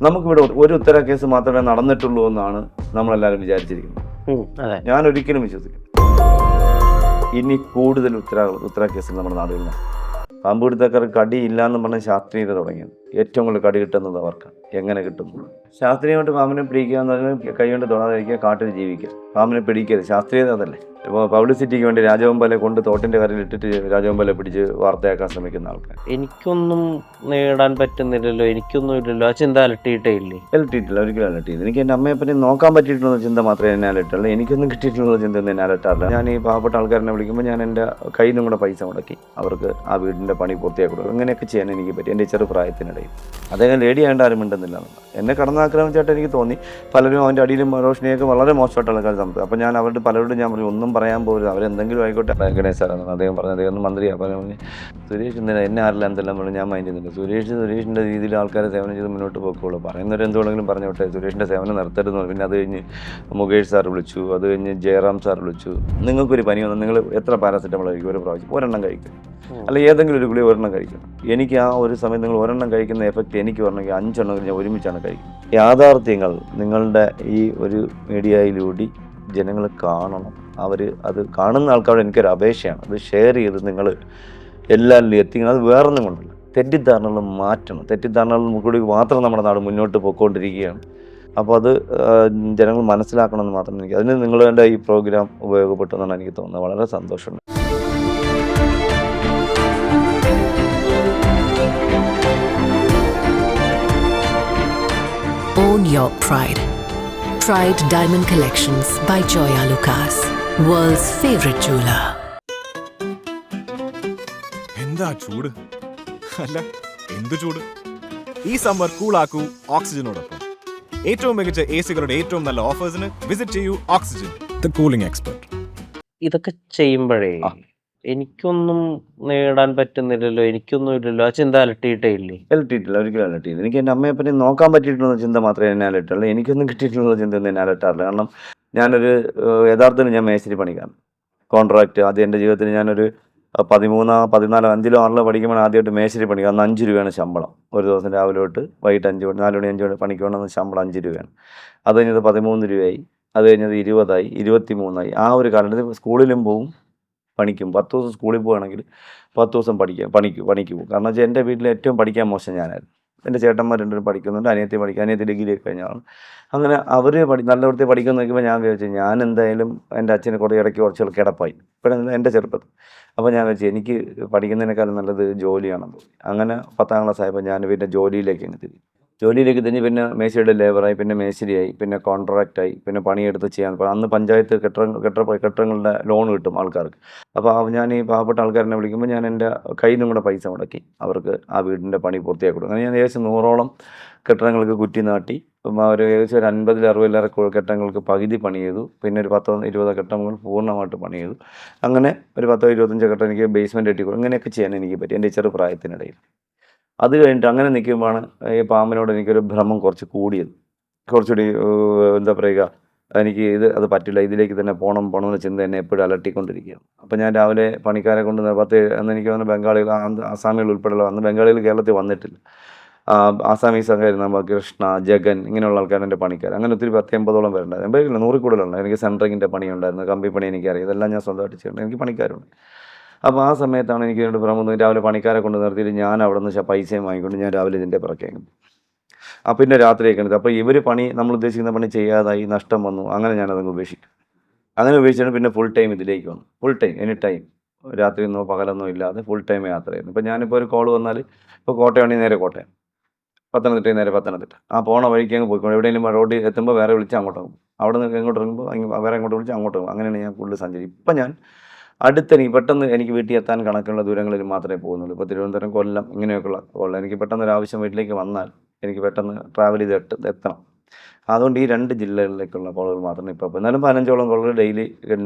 നമുക്കിവിടെ ഒരു ഉത്തര കേസ് മാത്രമേ നടന്നിട്ടുള്ളൂ എന്നാണ് നമ്മളെല്ലാവരും വിചാരിച്ചിരിക്കുന്നത്. ഞാൻ ഒരിക്കലും വിശ്വസിക്കും ഇനി കൂടുതൽ ഉത്തര കേസുകൾ നമ്മുടെ നാടുകളിൽ നടക്കും. പാമ്പുപിടുത്തക്കാർ കടിയില്ല എന്ന് പറഞ്ഞ ശാസ്ത്രീയത തുടങ്ങിയത്. ഏറ്റവും കൂടുതൽ കടി കിട്ടുന്നത് അവർക്ക് എങ്ങനെ കിട്ടുന്നു? ശാസ്ത്രീയമായിട്ട് പാമ്പിനെ പിടിക്കുക എന്ന് പറഞ്ഞാൽ കൈ കൊണ്ട് തൊടാതിരിക്കുക, കാട്ടിൽ ജീവിക്കുക. പാമ്പിനെ പിടിക്കരുത്, ശാസ്ത്രീയത അതല്ലേ. ഇപ്പോൾ പബ്ലിസിറ്റിക്ക് വേണ്ടി രാജവെമ്പാലെ കൊണ്ട് തോട്ടിൻ്റെ കരയിൽ ഇട്ടിട്ട് രാജവെമ്പാലെ പിടിച്ച് വാർത്തയാക്കാൻ ശ്രമിക്കുന്ന ആൾക്കാർ. എനിക്കൊന്നും നേടാൻ പറ്റുന്നില്ലല്ലോ, എനിക്കൊന്നും ഇല്ലല്ലോ, ആ ചിന്ത അലട്ടിയിട്ടേ ഇല്ലേ? അലട്ടിയിട്ടില്ല, ഒരിക്കലും അലട്ടിയില്ല. എനിക്ക് എൻ്റെ അമ്മയെപ്പറ്റി നോക്കാൻ പറ്റിയിട്ടുള്ള ചിന്ത മാത്രമേ എന്നെ അലട്ടുള്ളൂ. എനിക്കൊന്നും കിട്ടിയിട്ടുള്ള ചിന്ത ഒന്നും എന്നെ അലട്ടാറില്ല. ഞാൻ ഈ പാവപ്പെട്ട ആൾക്കാരെ വിളിക്കുമ്പോൾ ഞാൻ എൻ്റെ കയ്യിൽ നിന്നും കൂടെ പൈസ മുടക്കി അവർക്ക് ആ വീടിൻ്റെ പണി പൂർത്തിയാക്കി കൊടുക്കും. അങ്ങനെയൊക്കെ ചെയ്യാൻ എനിക്ക് പറ്റി എൻ്റെ ചെറുപ്രായത്തിനിടയിൽ. അദ്ദേഹം ലേഡി ആയതുകൊണ്ട് ആരും മിണ്ടുന്നില്ല. എന്നെ കടന്നാക്രമിച്ചായിട്ട് എനിക്ക് തോന്നി. പലരും അവൻ്റെ അടിയിലും റോഷനിയൊക്കെ വളരെ മോശമായിട്ട് ആൾക്കാർ സംഭവം. അപ്പോൾ ഞാൻ അവരുടെ പലരോടും ഞാൻ പറഞ്ഞു, ഒന്നും പറയാൻ പോലും അവരെന്തെങ്കിലും ആയിക്കോട്ടെ. ഗണേശ് സാറാണ് അദ്ദേഹം പറഞ്ഞത്. അദ്ദേഹം ഒന്ന് മന്ത്രിയാണ്. അപ്പോൾ പറഞ്ഞു, സുരേഷ് എന്തിനാ എന്നെ ആരെല്ലാം എന്തെല്ലാം പറഞ്ഞു, ഞാൻ മൈൻഡ് ചെയ്യുന്നില്ല. സുരേഷിൻ്റെ രീതിയിൽ ആൾക്കാരെ സേവനം ചെയ്ത് മുന്നോട്ട് പോയിക്കോളൂ. പറയുന്നവർ എന്തുകൊണ്ടെങ്കിലും പറഞ്ഞോട്ടെ, സുരേഷിൻ്റെ സേവനം നിർത്തരുതെന്ന്. പിന്നെ അത് കഴിഞ്ഞ് മുകേഷ് സാർ വിളിച്ചു, അത് കഴിഞ്ഞ് ജയറാം സാർ വിളിച്ചു. നിങ്ങൾക്കൊരു പനി വന്നു, നിങ്ങൾ എത്ര പാരാസെറ്റമോൾ കഴിക്കും? ഒരു പ്രാവശ്യം ഒരെണ്ണം കഴിക്കും, അല്ല ഏതെങ്കിലും ഒരു ഗുളി ഒരെണ്ണം കഴിക്കണം. എനിക്ക് ആ ഒരു സമയത്ത് നിങ്ങൾ ഒരെണ്ണം കഴിക്കുന്ന എഫക്റ്റ് എനിക്ക് വരണമെങ്കിൽ 5 എണ്ണം ഞാൻ ഒരുമിച്ചാണ് കഴിക്കുന്നത്. യാഥാർത്ഥ്യങ്ങൾ നിങ്ങളുടെ ഈ ഒരു മീഡിയയിലൂടെ ജനങ്ങൾ കാണണം. അവർ അത് കാണുന്ന ആൾക്കാരോട് എനിക്കൊരു അപേക്ഷയാണ്, അത് ഷെയർ ചെയ്ത് നിങ്ങൾ എല്ലാവരിലും എത്തിക്കണം. അത് വേറൊന്നും കൊണ്ടല്ല, തെറ്റിദ്ധാരണകൾ മാറ്റണം. തെറ്റിദ്ധാരണകൾ കൂടി മാത്രം നമ്മുടെ നാട് മുന്നോട്ട് പോയിക്കൊണ്ടിരിക്കുകയാണ്. അപ്പോൾ അത് ജനങ്ങൾ മനസ്സിലാക്കണമെന്ന് മാത്രം എനിക്ക് അതിന് നിങ്ങളുടെ ഈ പ്രോഗ്രാം ഉപയോഗപ്പെട്ടു എന്നാണ് എനിക്ക് തോന്നുന്നത്. വളരെ സന്തോഷമുണ്ട്. Own your pride. Pride Diamond Collections by Joya Lucas, world's favorite jeweler. എന്താ ചൂട്? അല്ല എന്ത് ചൂട്? ഈ സമ്മർ കൂളാക്കൂ ഓക്സിജനോടൊപ്പം. ഏറ്റവും മികച്ച എസികളുടെ ഏറ്റവും നല്ല ഓഫേഴ്സിന് വിസിറ്റ് ചെയ്യൂ ഓക്സിജൻ, ദ കൂളിംഗ് എക്സ്പെർട്ട്. ഇതൊക്കെ ചെയ്യുമ്പോഴേ എനിക്കൊന്നും നേടാൻ പറ്റുന്നില്ലല്ലോ, എനിക്കൊന്നും ഇല്ലല്ലോ, ആ ചിന്ത അലട്ടിയിട്ടേ ഇല്ലേ? അലട്ടിയിട്ടില്ല, ഒരിക്കലും അലട്ടിയില്ല. എനിക്ക് എൻ്റെ അമ്മയെപ്പറ്റി നോക്കാൻ പറ്റിയിട്ടുള്ള ചിന്ത മാത്രമേ എന്നെ അലട്ടുള്ളൂ. എനിക്കൊന്നും കിട്ടിയിട്ടുള്ള ചിന്ത ഒന്നും എന്നെ അലട്ടാറില്ല. കാരണം ഞാനൊരു യഥാർത്ഥത്തിൽ ഞാൻ മേശിരി പണിക്കാണ്. കോൺട്രാക്റ്റ് ആദ്യം എൻ്റെ ജീവിതത്തിൽ ഞാനൊരു 13, 14, 5 6 പഠിക്കുമ്പോൾ ആദ്യമായിട്ട് മേശിരി പണിക്കുക. അന്ന് 5 രൂപയാണ് ശമ്പളം. ഒരു ദിവസം രാവിലെ തൊട്ട് വൈകിട്ട് 5 മണി 4 മണി 5 മണി പണിക്ക് വേണമെന്ന് ശമ്പളം 5 രൂപയാണ്. അത് കഴിഞ്ഞത് 13 രൂപയായി, അത് കഴിഞ്ഞത് 20 ആയി, 23 ആയി. ആ ഒരു കാലത്ത് സ്കൂളിലും പോവും പണിക്കും. 10 ദിവസം സ്കൂളിൽ പോവുകയാണെങ്കിൽ 10 ദിവസം പണിക്ക് പോകും. കാരണം വെച്ചാൽ എൻ്റെ വീട്ടിൽ ഏറ്റവും പഠിക്കാൻ മോശം ഞാനായിരുന്നു. എൻ്റെ ചേട്ടന്മാർ 2 പഠിക്കുന്നുണ്ട്, അനിയത്തി ഡിഗ്രി കഴിഞ്ഞാണ്. അങ്ങനെ അവർ നല്ല വൃത്തി പഠിക്കുന്ന നോക്കുമ്പോൾ ഞാൻ വിചാരിച്ചു, ഞാൻ എന്തായാലും എൻ്റെ അച്ഛന് കുറച്ച് കിടപ്പായി ഇപ്പോഴും എൻ്റെ ചെറുപ്പത്തിൽ. അപ്പോൾ ഞാൻ വെച്ചു എനിക്ക് പഠിക്കുന്നതിനേക്കാളും നല്ലത് ജോലിയാണെന്ന് തോന്നി. അങ്ങനെ 10ാം ക്ലാസ് ആയപ്പോൾ ഞാൻ പിന്നെ ജോലിയിലേക്ക് തിരിഞ്ഞ് പിന്നെ മേശിരിയുടെ ലേബറായി, പിന്നെ മേശിരിയായി, പിന്നെ കോൺട്രാക്റ്റായി, പിന്നെ പണിയെടുത്ത് ചെയ്യാൻ. അന്ന് പഞ്ചായത്ത് കെട്ടിടങ്ങളുടെ ലോൺ കിട്ടും ആൾക്കാർക്ക്. അപ്പോൾ ഞാൻ ഈ പാവപ്പെട്ട ആൾക്കാരെ വിളിക്കുമ്പോൾ ഞാൻ എൻ്റെ കയ്യിൽ നിന്നും കൂടെ പൈസ മുടക്കി അവർക്ക് ആ വീടിൻ്റെ പണി പൂർത്തിയാക്കി കൊടുക്കും. അങ്ങനെ ഞാൻ ഏകദേശം 100ഓളം കെട്ടിടങ്ങൾക്ക് കുറ്റി നാട്ടി. ഒരു ഏകദേശം ഒരു 50-60 കെട്ടിടങ്ങൾക്ക് പകുതി പണി ചെയ്തു. പിന്നെ ഒരു 10-20 കെട്ടിടങ്ങൾ പൂർണ്ണമായിട്ട് പണി ചെയ്തു. അങ്ങനെ ഒരു 10-25 കെട്ടിടം എനിക്ക് ബേസ്മെൻറ്റ് കെട്ടി കൊടുക്കും. ഇങ്ങനെയൊക്കെ ചെയ്യാൻ എനിക്ക് പറ്റി എൻ്റെ ചെറുപ്രായത്തിനിടയിൽ. അത് കഴിഞ്ഞിട്ട് അങ്ങനെ നിൽക്കുമ്പോഴാണ് ഈ പാമ്പിനോട് എനിക്കൊരു ഭ്രമം കുറച്ച് കൂടിയത്. കുറച്ചുകൂടി എന്താ പറയുക, എനിക്ക് അത് പറ്റില്ല, ഇതിലേക്ക് തന്നെ പോകണം എന്ന ചിന്ത എന്നെ എപ്പോഴും അലട്ടിക്കൊണ്ടിരിക്കുകയാണ്. അപ്പോൾ ഞാൻ രാവിലെ പണിക്കാരെ കൊണ്ട് അന്ന് എനിക്ക് തോന്നുന്നു ബംഗാളികൾ, ആസാമികൾ ഉൾപ്പെടെയുള്ള, അന്ന് ബംഗാളികൾ കേരളത്തിൽ വന്നിട്ടില്ല. ആസാമീസ് ആയിരുന്നു, കൃഷ്ണ, ജഗൻ, ഇങ്ങനെയുള്ള ആൾക്കാർ എൻ്റെ പണിക്കാർ. അങ്ങനെ ഒത്തിരി 10-80ഓളം പേരുണ്ടായിരുന്നു. 100 കൂടുതലുണ്ട്. എനിക്ക് സെൻട്രിങ്ങിൻ്റെ പണിയുണ്ടായിരുന്നു, കമ്പി പണി എനിക്കറിയാം. ഇതെല്ലാം ഞാൻ സ്വന്തമായിട്ട് ചെയ്യുന്നുണ്ട്. എനിക്ക് പണിക്കാരുണ്ട്. അപ്പോൾ ആ സമയത്താണ് എനിക്ക് രണ്ട് ഭ്രമം. രാവിലെ പണിക്കാരെ കൊണ്ട് നിർത്തിയിട്ട് ഞാൻ അവിടെ നിന്ന് പൈസയും വാങ്ങിക്കൊണ്ട് ഞാൻ രാവിലെ ഇതിൻ്റെ പിറക്കേക്കും. പിന്നെ രാത്രിയൊക്കെ എടുത്ത്. അപ്പോൾ ഇവർ നമ്മൾ ഉദ്ദേശിക്കുന്ന പണി ചെയ്യാതായി, നഷ്ടം വന്നു. അങ്ങനെ ഞാനതങ്ങ് ഉപേക്ഷിക്കും. അങ്ങനെ ഉപേക്ഷിച്ചിട്ട് പിന്നെ ഫുൾ ടൈം ഇതിലേക്ക് വന്നു. ഫുൾ ടൈം, എനി ടൈം, രാത്രിയൊന്നോ പകലൊന്നോ ഇല്ലാതെ ഫുൾ ടൈം യാത്രയായിരുന്നു. ഇപ്പോൾ ഞാനിപ്പോൾ ഒരു കോൾ വന്നാൽ, ഇപ്പോൾ കോട്ടയമാണെങ്കിൽ നേരെ കോട്ടയം, പത്തനംതിട്ടയിൽ നേരെ പത്തനംതിട്ട. ആ പോണ വഴിക്ക് അങ്ങ് പോയിക്കോളും. എവിടെയെങ്കിലും റോഡിൽ എത്തുമ്പോൾ വേറെ വിളിച്ച് അങ്ങോട്ട് പോകും. അവിടെ നിന്ന് എങ്ങോട്ട് ഇറങ്ങുമ്പോൾ വേറെ എങ്ങോട്ട് വിളിച്ച് അങ്ങോട്ട് പോകും. അങ്ങനെയാണ് ഞാൻ കൂടുതൽ സഞ്ചരിക്കും. ഇപ്പം ഞാൻ പെട്ടെന്ന് എനിക്ക് വീട്ടിൽ എത്താൻ കണക്കുള്ള ദൂരങ്ങളിൽ മാത്രമേ പോകുന്നുള്ളൂ. ഇപ്പോൾ തിരുവനന്തപുരം, കൊല്ലം, ഇങ്ങനെയൊക്കെയുള്ള എനിക്ക് പെട്ടെന്നൊരു ആവശ്യം വീട്ടിലേക്ക് വന്നാൽ എനിക്ക് പെട്ടെന്ന് ട്രാവൽ ചെയ്ത് എത്തണം. അതുകൊണ്ട് ഈ 2 ജില്ലകളിലേക്കുള്ള കോളുകൾ മാത്രമേ ഇപ്പോൾ. എന്നാലും 15ഓളം കോളുകൾ ഡെയിലി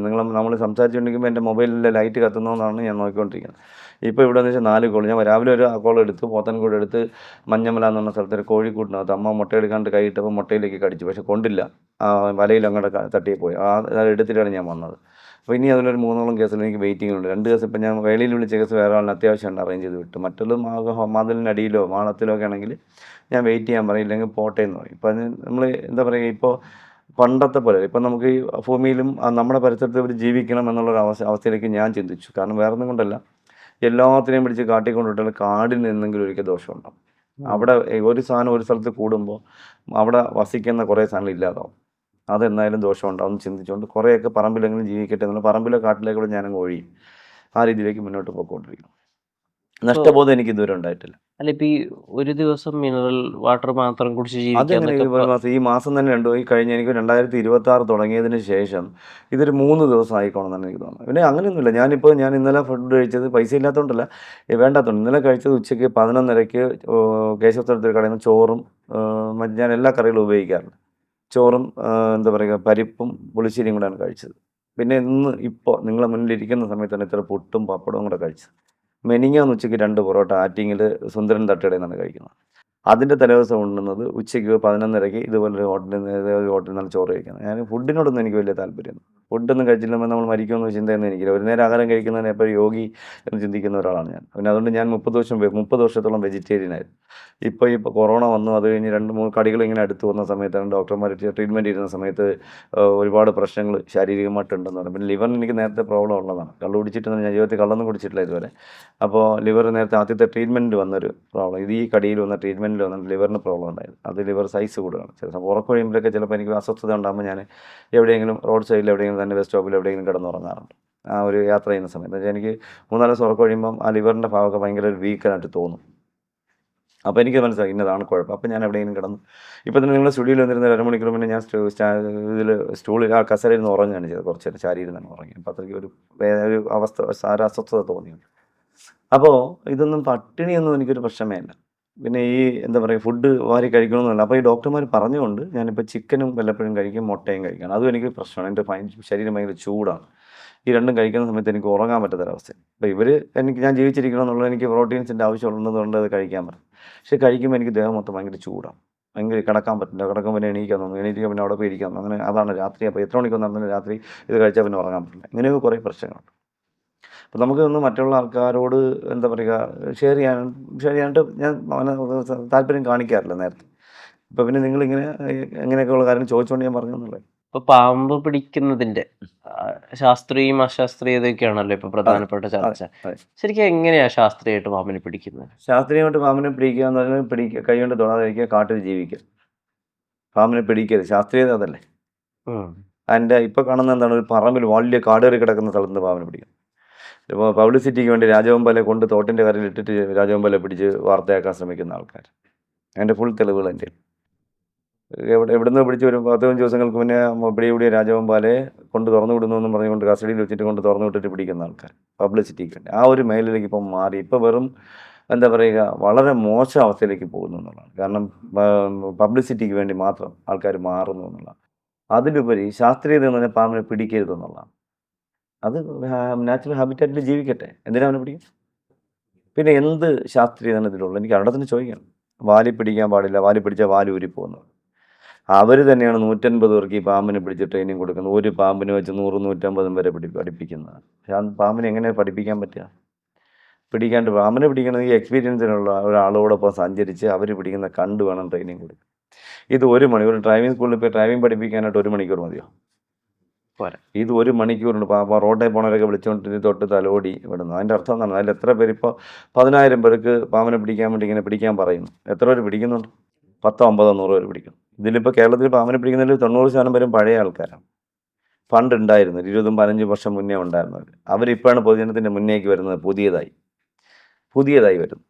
നമ്മൾ സംസാരിച്ചുകൊണ്ടിരിക്കുമ്പോൾ എൻ്റെ മൊബൈലിലെ ലൈറ്റ് കത്തുന്നതെന്നാണ് ഞാൻ നോക്കിക്കൊണ്ടിരിക്കുന്നത്. ഇപ്പോൾ ഇവിടെ എന്ന് വെച്ചാൽ 4 കോൾ. ഞാൻ രാവിലെ ഒരു കോൾ എടുത്ത്, പോത്തൻകോട് എടുത്ത് മഞ്ഞമല എന്ന് പറഞ്ഞ സ്ഥലത്ത് ഒരു കോഴിക്കൂട്ടിനകത്ത് അമ്മ മുട്ടയെടുക്കാണ്ട് കൈയിട്ടപ്പോൾ മുട്ടയിലേക്ക് കടിച്ചു. പക്ഷേ കൊണ്ടില്ല, വലയിൽ അങ്ങോട്ട് തട്ടിപ്പോയി. അത് എടുത്തിട്ടാണ് ഞാൻ വന്നത്. അപ്പോൾ ഇനി അതിലൊരു 3ഓളം കേസിൽ എനിക്ക് വെയിറ്റിംഗിലുണ്ട്. 2 കേസ് ഇപ്പോൾ ഞാൻ വേളിയിൽ വിളിച്ച കേസ് വേറെ ആളിന് അത്യാവശ്യമുണ്ട്, അറേഞ്ച് ചെയ്ത് വിട്ടു. മറ്റുള്ളത് മതിലിനടിയിലോ മാളത്തിലോ ഒക്കെ ആണെങ്കിൽ ഞാൻ വെയിറ്റ് ചെയ്യാൻ പറയും, ഇല്ലെങ്കിൽ പോട്ടെ എന്ന് പറയും. ഇപ്പം നമ്മൾ എന്താ പറയുക, ഇപ്പോൾ പണ്ടത്തെ പോലെ ഇപ്പം നമുക്ക് ഈ ഭൂമിയിലും നമ്മുടെ പരിസരത്ത് ഇവർ ജീവിക്കണം എന്നുള്ളൊരു അവസ്ഥയിലേക്ക് ഞാൻ ചിന്തിച്ചു. കാരണം വേറെ ഒന്നും കൊണ്ടല്ല, എല്ലാത്തിനെയും പിടിച്ച് കാട്ടിക്കൊണ്ടിട്ടാൽ കാടിന് എന്തെങ്കിലും ഒരിക്കൽ ദോഷമുണ്ടാവും. അവിടെ ഒരു സാധനം ഒരു സ്ഥലത്ത് കൂടുമ്പോൾ അവിടെ വസിക്കുന്ന കുറേ സാധനങ്ങൾ ഇല്ലാതാവും. അതെന്നായാലും ദോഷമുണ്ടാവും എന്ന് ചിന്തിച്ചുകൊണ്ട് കുറേയൊക്കെ പറമ്പിലെങ്കിലും ജീവിക്കട്ടെ എന്നുള്ള പറമ്പിലെ കാട്ടിലേക്കൂടെ ഞാനങ്ങ് ഒഴിയും. ആ രീതിയിലേക്ക് മുന്നോട്ട് പോയിക്കൊണ്ടിരിക്കും. നഷ്ടബോധം എനിക്ക് ഇതുവരെ ഉണ്ടായിട്ടില്ല. അല്ല, ഇപ്പൊ ഈ ഒരു ദിവസം മിനറൽ വാട്ടർ മാത്രം കുടിച്ച് അതെങ്ങനെ ജീവിക്കാന്നൊക്കെ ഈ മാസം തന്നെ ഈ കഴിഞ്ഞ എനിക്ക് 2026 തുടങ്ങിയതിന് ശേഷം ഇതൊരു 3 ദിവസം ആയിക്കോണമെന്നാണ് എനിക്ക് തോന്നുന്നത്. പിന്നെ അങ്ങനെയൊന്നുമില്ല. ഞാൻ ഇന്നലെ ഫുഡ് കഴിച്ചത് പൈസ ഇല്ലാത്തതുകൊണ്ടല്ല, വേണ്ടാത്തതുകൊണ്ട്. ഇന്നലെ കഴിച്ചത് ഉച്ചയ്ക്ക് 11:30 കേശവസ്ഥലത്തൊരു കടയിൽ നിന്ന് ചോറും മറ്റ് ഞാൻ എല്ലാ കറികളും ഉപയോഗിക്കാറുണ്ട്. ചോറും എന്താ പറയുക, പരിപ്പും പുളിശ്ശേരിയും കൂടെയാണ് കഴിച്ചത്. പിന്നെ ഇപ്പോൾ നിങ്ങളെ മുന്നിലിരിക്കുന്ന സമയത്താണ് ഇത്ര പുട്ടും പപ്പടവും കൂടെ കഴിച്ചത്. മിനിഞ്ഞാന്ന് ഉച്ചയ്ക്ക് 2 പൊറോട്ട ആറ്റിങ്ങൽ സുന്ദരൻ തട്ടുകടയിൽ നിന്നാണ് കഴിക്കുന്നത്. അതിൻ്റെ തലേദിവസം ഉണ്ണുന്നത് ഉച്ചയ്ക്ക് 11:30 ഇതുപോലൊരു ഹോട്ടലിൽ നിന്നാണ് ചോറ് കഴിക്കുന്നത്. ഞാൻ ഫുഡിനോടൊന്നും എനിക്ക് വലിയ താല്പര്യം, ഫുഡൊന്നും കഴിച്ചില്ലെങ്കിൽ നമ്മൾ മരിക്കുമെന്ന് ചിന്തയൊന്നും എനിക്കില്ല. ഒരു നേരം ആഹാരം കഴിക്കുന്നതിന് എപ്പോഴും യോഗി എന്ന് ചിന്തിക്കുന്ന ഒരാളാണ് ഞാൻ. പിന്നെ അതുകൊണ്ട് ഞാൻ 30 വർഷത്തോളം വെജിറ്റേറിയനായിരുന്നു. ഇപ്പോൾ കൊറോണ വന്നു, അത് കഴിഞ്ഞ് 2-3 കടികൾ ഇങ്ങനെ അടുത്ത് വന്ന സമയത്താണ് ഡോക്ടർമാർ ട്രീറ്റ്മെൻറ്റ് ചെയ്യുന്ന സമയത്ത് ഒരുപാട് പ്രശ്നങ്ങൾ ശാരീരികമായിട്ടുണ്ടെന്ന് പറഞ്ഞു. പിന്നെ ലിവറിന് എനിക്ക് നേരത്തെ പ്രോബ്ലം ഉള്ളതാണ്. കള്ളു കുടിച്ചിട്ടൊന്നും ഞാൻ ജീവിതത്തിൽ കള്ളൊന്നും കുടിച്ചിട്ടില്ല ഇതുവരെ. അപ്പോൾ ലിവർ നേരത്തെ ആദ്യത്തെ ട്രീറ്റ്മെൻറ്റ് വന്നൊരു പ്രോബ്ലം, ഈ കടിയിൽ വന്ന ട്രീറ്റ്മെൻറ്റിൽ വന്നിട്ട് ലിവറിന് പ്രോബ്ലം ഉണ്ടായിരുന്നു. അത് ലിവർ സൈസ് കൂടുതലാണ്. ചില ഉറക്കം കഴിയുമ്പോഴൊക്കെ ചിലപ്പോൾ എനിക്ക് അസ്വസ്ഥത ഉണ്ടാകുമ്പോൾ ഞാൻ എവിടെയെങ്കിലും റോഡ് സൈഡിൽ എവിടെയെങ്കിലും തന്നെ ബസ് സ്റ്റോപ്പിൽ എവിടെയെങ്കിലും കിടന്നുറങ്ങാറുണ്ട്. ആ ഒരു യാത്ര ചെയ്യുന്ന സമയത്ത് വെച്ചാൽ എനിക്ക് 3-4 ദിവസം ഉറക്കം കഴിയുമ്പം ആ ലിവറിൻ്റെ ഭാഗമൊക്കെ ഭയങ്കര ഒരു വീക്കായിട്ട് തോന്നും. അപ്പോൾ എനിക്ക് മനസ്സിലായി ഇന്നതാണ് കുഴപ്പം. അപ്പോൾ ഞാൻ എവിടെയെങ്കിലും കിടന്നു. ഇപ്പോൾ തന്നെ നിങ്ങളുടെ സ്റ്റുഡിയോയിൽ വന്നിരുന്ന 1 മണിക്കൂർ മുന്നേ ഞാൻ സ്റ്റൂളിൽ ആ കസേരയിൽ നിന്ന് ഉറങ്ങുകയാണ് ചെയ്തത്. കുറച്ച് നേരം ശാരീരം തന്നെ ഉറങ്ങി. അപ്പോൾ അത്രയ്ക്ക് ഒരു അസ്വസ്ഥത തോന്നിയുണ്ട്. അപ്പോൾ ഇതൊന്നും പട്ടിണിയൊന്നും എനിക്കൊരു പ്രശ്നമേ അല്ല. പിന്നെ ഈ എന്താ പറയുക, ഫുഡ് വാരി കഴിക്കണമെന്നല്ല. അപ്പോൾ ഈ ഡോക്ടർമാർ പറഞ്ഞുകൊണ്ട് ഞാനിപ്പോൾ ചിക്കനും വല്ലപ്പോഴും കഴിക്കും, മുട്ടയും കഴിക്കണം. അതും എനിക്ക് പ്രശ്നമാണ്. എൻ്റെ ശരീരം ഭയങ്കര ചൂടാണ്. ഈ രണ്ടും കഴിക്കുന്ന സമയത്ത് എനിക്ക് ഉറങ്ങാൻ പറ്റാത്തൊരവസ്ഥയാണ്. അപ്പോൾ ഞാൻ ജീവിച്ചിരിക്കണം എന്നുള്ളത്, എനിക്ക് പ്രോട്ടീൻസിൻ്റെ ആവശ്യമുള്ളതുകൊണ്ട് അത് കഴിക്കാൻ പറ്റും. പക്ഷേ കഴിക്കുമ്പോൾ എനിക്ക് ദേഹം മൊത്തം ഭയങ്കര ചൂടാണ്. ഭയങ്കര കിടക്കാൻ പറ്റില്ല. കിടക്കുമ്പോൾ പിന്നെ എണീക്കാൻ തോന്നുന്നു. എണീറ്റിട്ട് പിന്നെ അവിടെ പോയി ഇരിക്കാൻ തോന്നുന്നു. അങ്ങനെ അതാണ് രാത്രി. അപ്പോൾ എത്ര മണിക്ക് വന്നാലും രാത്രി ഇത് കഴിച്ചാൽ പിന്നെ ഉറങ്ങാൻ പറ്റില്ല. ഇങ്ങനെയൊക്കെ കുറേ പ്രശ്നങ്ങളുണ്ട്. അപ്പോൾ നമുക്കിതൊന്ന് മറ്റുള്ള ആൾക്കാരോട് എന്താ പറയുക, ഷെയർ ചെയ്യാനായിട്ട് ഞാൻ താല്പര്യം കാണിക്കാറില്ല നേരത്തെ. ഇപ്പോൾ പിന്നെ നിങ്ങളിങ്ങനെ എങ്ങനെയൊക്കെയുള്ള കാര്യം ചോദിച്ചുകൊണ്ട് ഞാൻ പറഞ്ഞു എന്നുള്ളത്. ഇപ്പൊ പാമ്പ് പിടിക്കുന്നതിന്റെ ശാസ്ത്രീയവും അശാസ്ത്രീയതയൊക്കെയാണല്ലോ ഇപ്പൊ പ്രധാനപ്പെട്ട ചർച്ച. ശരിക്കും എങ്ങനെയാ ശാസ്ത്രീയമായിട്ട് പാമ്പിനെ പിടിക്കുന്നത്? ശാസ്ത്രീയമായിട്ട് പാമ്പിനെ പിടിക്കുക എന്ന് പറഞ്ഞാൽ കൈ കൊണ്ട് തൊടാതിരിക്കുക, കാട്ടിൽ ജീവിക്കുക. പാമ്പിനെ പിടിക്കരുത്. ശാസ്ത്രീയത അതല്ലേ. അതിൻ്റെ ഇപ്പോൾ കാണുന്ന എന്താണ്, ഒരു പറമ്പിൽ വലിയ കാടേറി കിടക്കുന്ന സ്ഥലത്ത് നിന്ന് പാമ്പിനെ പിടിക്കും. ഇപ്പോൾ പബ്ലിസിറ്റിക്ക് വേണ്ടി രാജവെമ്പാലെ കൊണ്ട് തോട്ടിൻ്റെ കരയിൽ ഇട്ടിട്ട് രാജവെമ്പാലെ പിടിച്ച് വാർത്തയാക്കാൻ ശ്രമിക്കുന്ന ആൾക്കാർ. അതിൻ്റെ ഫുൾ തെളിവുകൾ എൻ്റെ എവിടുന്ന് പിടിച്ച് വരും. 15 ദിവസങ്ങൾക്ക് മുന്നേ പിടികൂടിയ രാജവെമ്പാലെ കൊണ്ട് തുറന്നു വിടുന്നു എന്നും പറഞ്ഞുകൊണ്ട് കസ്റ്റഡിയിൽ വെച്ചിട്ട് കൊണ്ട് തുറന്നു വിട്ടിട്ട് പിടിക്കുന്ന ആൾക്കാർ പബ്ലിസിറ്റിക്ക് വേണ്ടി. ആ ഒരു മേഖലയിലേക്ക് ഇപ്പം മാറി. ഇപ്പോൾ വെറും എന്താ പറയുക, വളരെ മോശം അവസ്ഥയിലേക്ക് പോകുന്നു എന്നുള്ളതാണ്. കാരണം പബ്ലിസിറ്റിക്ക് വേണ്ടി മാത്രം ആൾക്കാർ മാറുന്നു എന്നുള്ളതാണ്. അതിലുപരി ശാസ്ത്രീയത എന്ന് പറഞ്ഞാൽ പാമ്പിനെ പിടിക്കരുതെന്നുള്ളതാണ്. അത് നാച്ചുറൽ ഹാബിറ്റാറ്റിൽ ജീവിക്കട്ടെ, എന്തിനാ അവനെ പിടിക്കും? പിന്നെ എന്ത് ശാസ്ത്രീയതാണ് ഇതിലുള്ളത്? എനിക്ക് അവിടെ തന്നെ ചോദിക്കണം. വാലി പിടിക്കാൻ പാടില്ല, വാലി പിടിച്ചാൽ വാല് ഊരിപ്പോകുന്നത്. അവർ തന്നെയാണ് 150 പേർക്ക് ഈ പാമ്പിനെ പിടിച്ച് ട്രെയിനിങ് കൊടുക്കുന്നത്. ഒരു പാമ്പിനെ വെച്ച് 100-150 വരെ പഠിപ്പിക്കുന്നത്. പാമ്പിനെ എങ്ങനെ പഠിപ്പിക്കാൻ പറ്റുക? പിടിക്കാണ്ട് പാമ്പിനെ പിടിക്കണമെങ്കിൽ എക്സ്പീരിയൻസിനുള്ള ഒരാളോടൊപ്പം സഞ്ചരിച്ച് അവർ പിടിക്കുന്ന കണ്ട് വേണം ട്രെയിനിങ് കൊടുക്കുക. ഇത് 1 മണിക്കൂർ ഡ്രൈവിംഗ് സ്കൂളിൽ ഇപ്പോൾ ഡ്രൈവിംഗ് പഠിപ്പിക്കാനായിട്ട് 1 മണിക്കൂർ മതിയോ? പോരാ. ഇത് 1 മണിക്കൂറുണ്ട്. റോഡിൽ പോണവരൊക്കെ വിളിച്ചുകൊണ്ട് തൊട്ട് തലോടി വിടുന്നു. അതിൻ്റെ അർത്ഥം എന്താണ്? അതിൽ എത്ര പേര് ഇപ്പോൾ 10,000 പേർക്ക് പാമ്പിനെ പിടിക്കാൻ വേണ്ടി ഇങ്ങനെ പിടിക്കാൻ പറയുന്നു. എത്ര പേര് പിടിക്കുന്നുണ്ട്? 10, 50, 100 പേര് പിടിക്കുന്നു. ഇതിലിപ്പോൾ കേരളത്തിൽ പാമ്പിനെ പിടിക്കുന്നതിൽ 90% പേരും പഴയ ആൾക്കാരാണ്. പണ്ട് ഉണ്ടായിരുന്നു, 20-15 വർഷം മുന്നേ ഉണ്ടായിരുന്നത്. അവരിപ്പോഴാണ് പൊതുജനത്തിൻ്റെ മുന്നേക്ക് വരുന്നത്. പുതിയതായി വരുന്നു.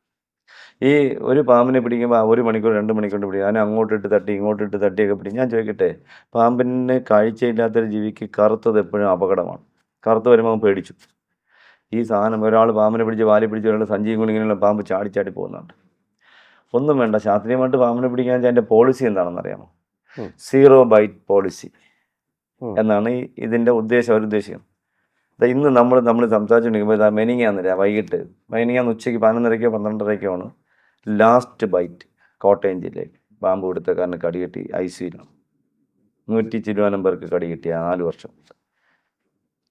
ഈ ഒരു പാമ്പിനെ പിടിക്കുമ്പോൾ 1 മണിക്കൂർ 2 മണിക്കൂർ പിടിക്കും. അതിനെ അങ്ങോട്ടിട്ട് തട്ടി ഇങ്ങോട്ടിട്ട് തട്ടിയൊക്കെ പിടിക്കും. ഞാൻ ചോദിക്കട്ടെ, പാമ്പിന് കാഴ്ചയില്ലാത്തൊരു ജീവിക്ക് കറുത്തത് എപ്പോഴും അപകടമാണ്. കറുത്ത് വരുമ്പോൾ പേടിച്ചു. ഈ സാധനം ഒരാൾ പാമ്പിനെ പിടിച്ച് വാലി പിടിച്ച് ഒരാൾ സഞ്ചിയും കൊണ്ട് ഇങ്ങനെയുള്ള പാമ്പ് ചാടി പോകുന്നുണ്ട്. ഒന്നും വേണ്ട. ശാസ്ത്രീയമായിട്ട് പാമ്പിനെ പിടിക്കാൻ അതിൻ്റെ പോളിസി എന്താണെന്ന് അറിയാമോ? 0 ബൈറ്റ് പോളിസി എന്നാണ് ഇതിൻ്റെ ഉദ്ദേശിക്കുന്നത്. ഇന്ന് നമ്മൾ സംസാരിച്ചുകൊണ്ടിരിക്കുമ്പോൾ മെനിങ്ങാന്ന് ഉച്ചയ്ക്ക് 11:30 12:30 ലാസ്റ്റ് ബൈറ്റ് കോട്ടയം ജില്ലയിൽ പാമ്പ് കൊടുത്തക്കാരന് കടികിട്ടി ICUവിലാണ്. 100 ചില്ലുവാനം പേർക്ക് കടികിട്ടിയ 4 വർഷം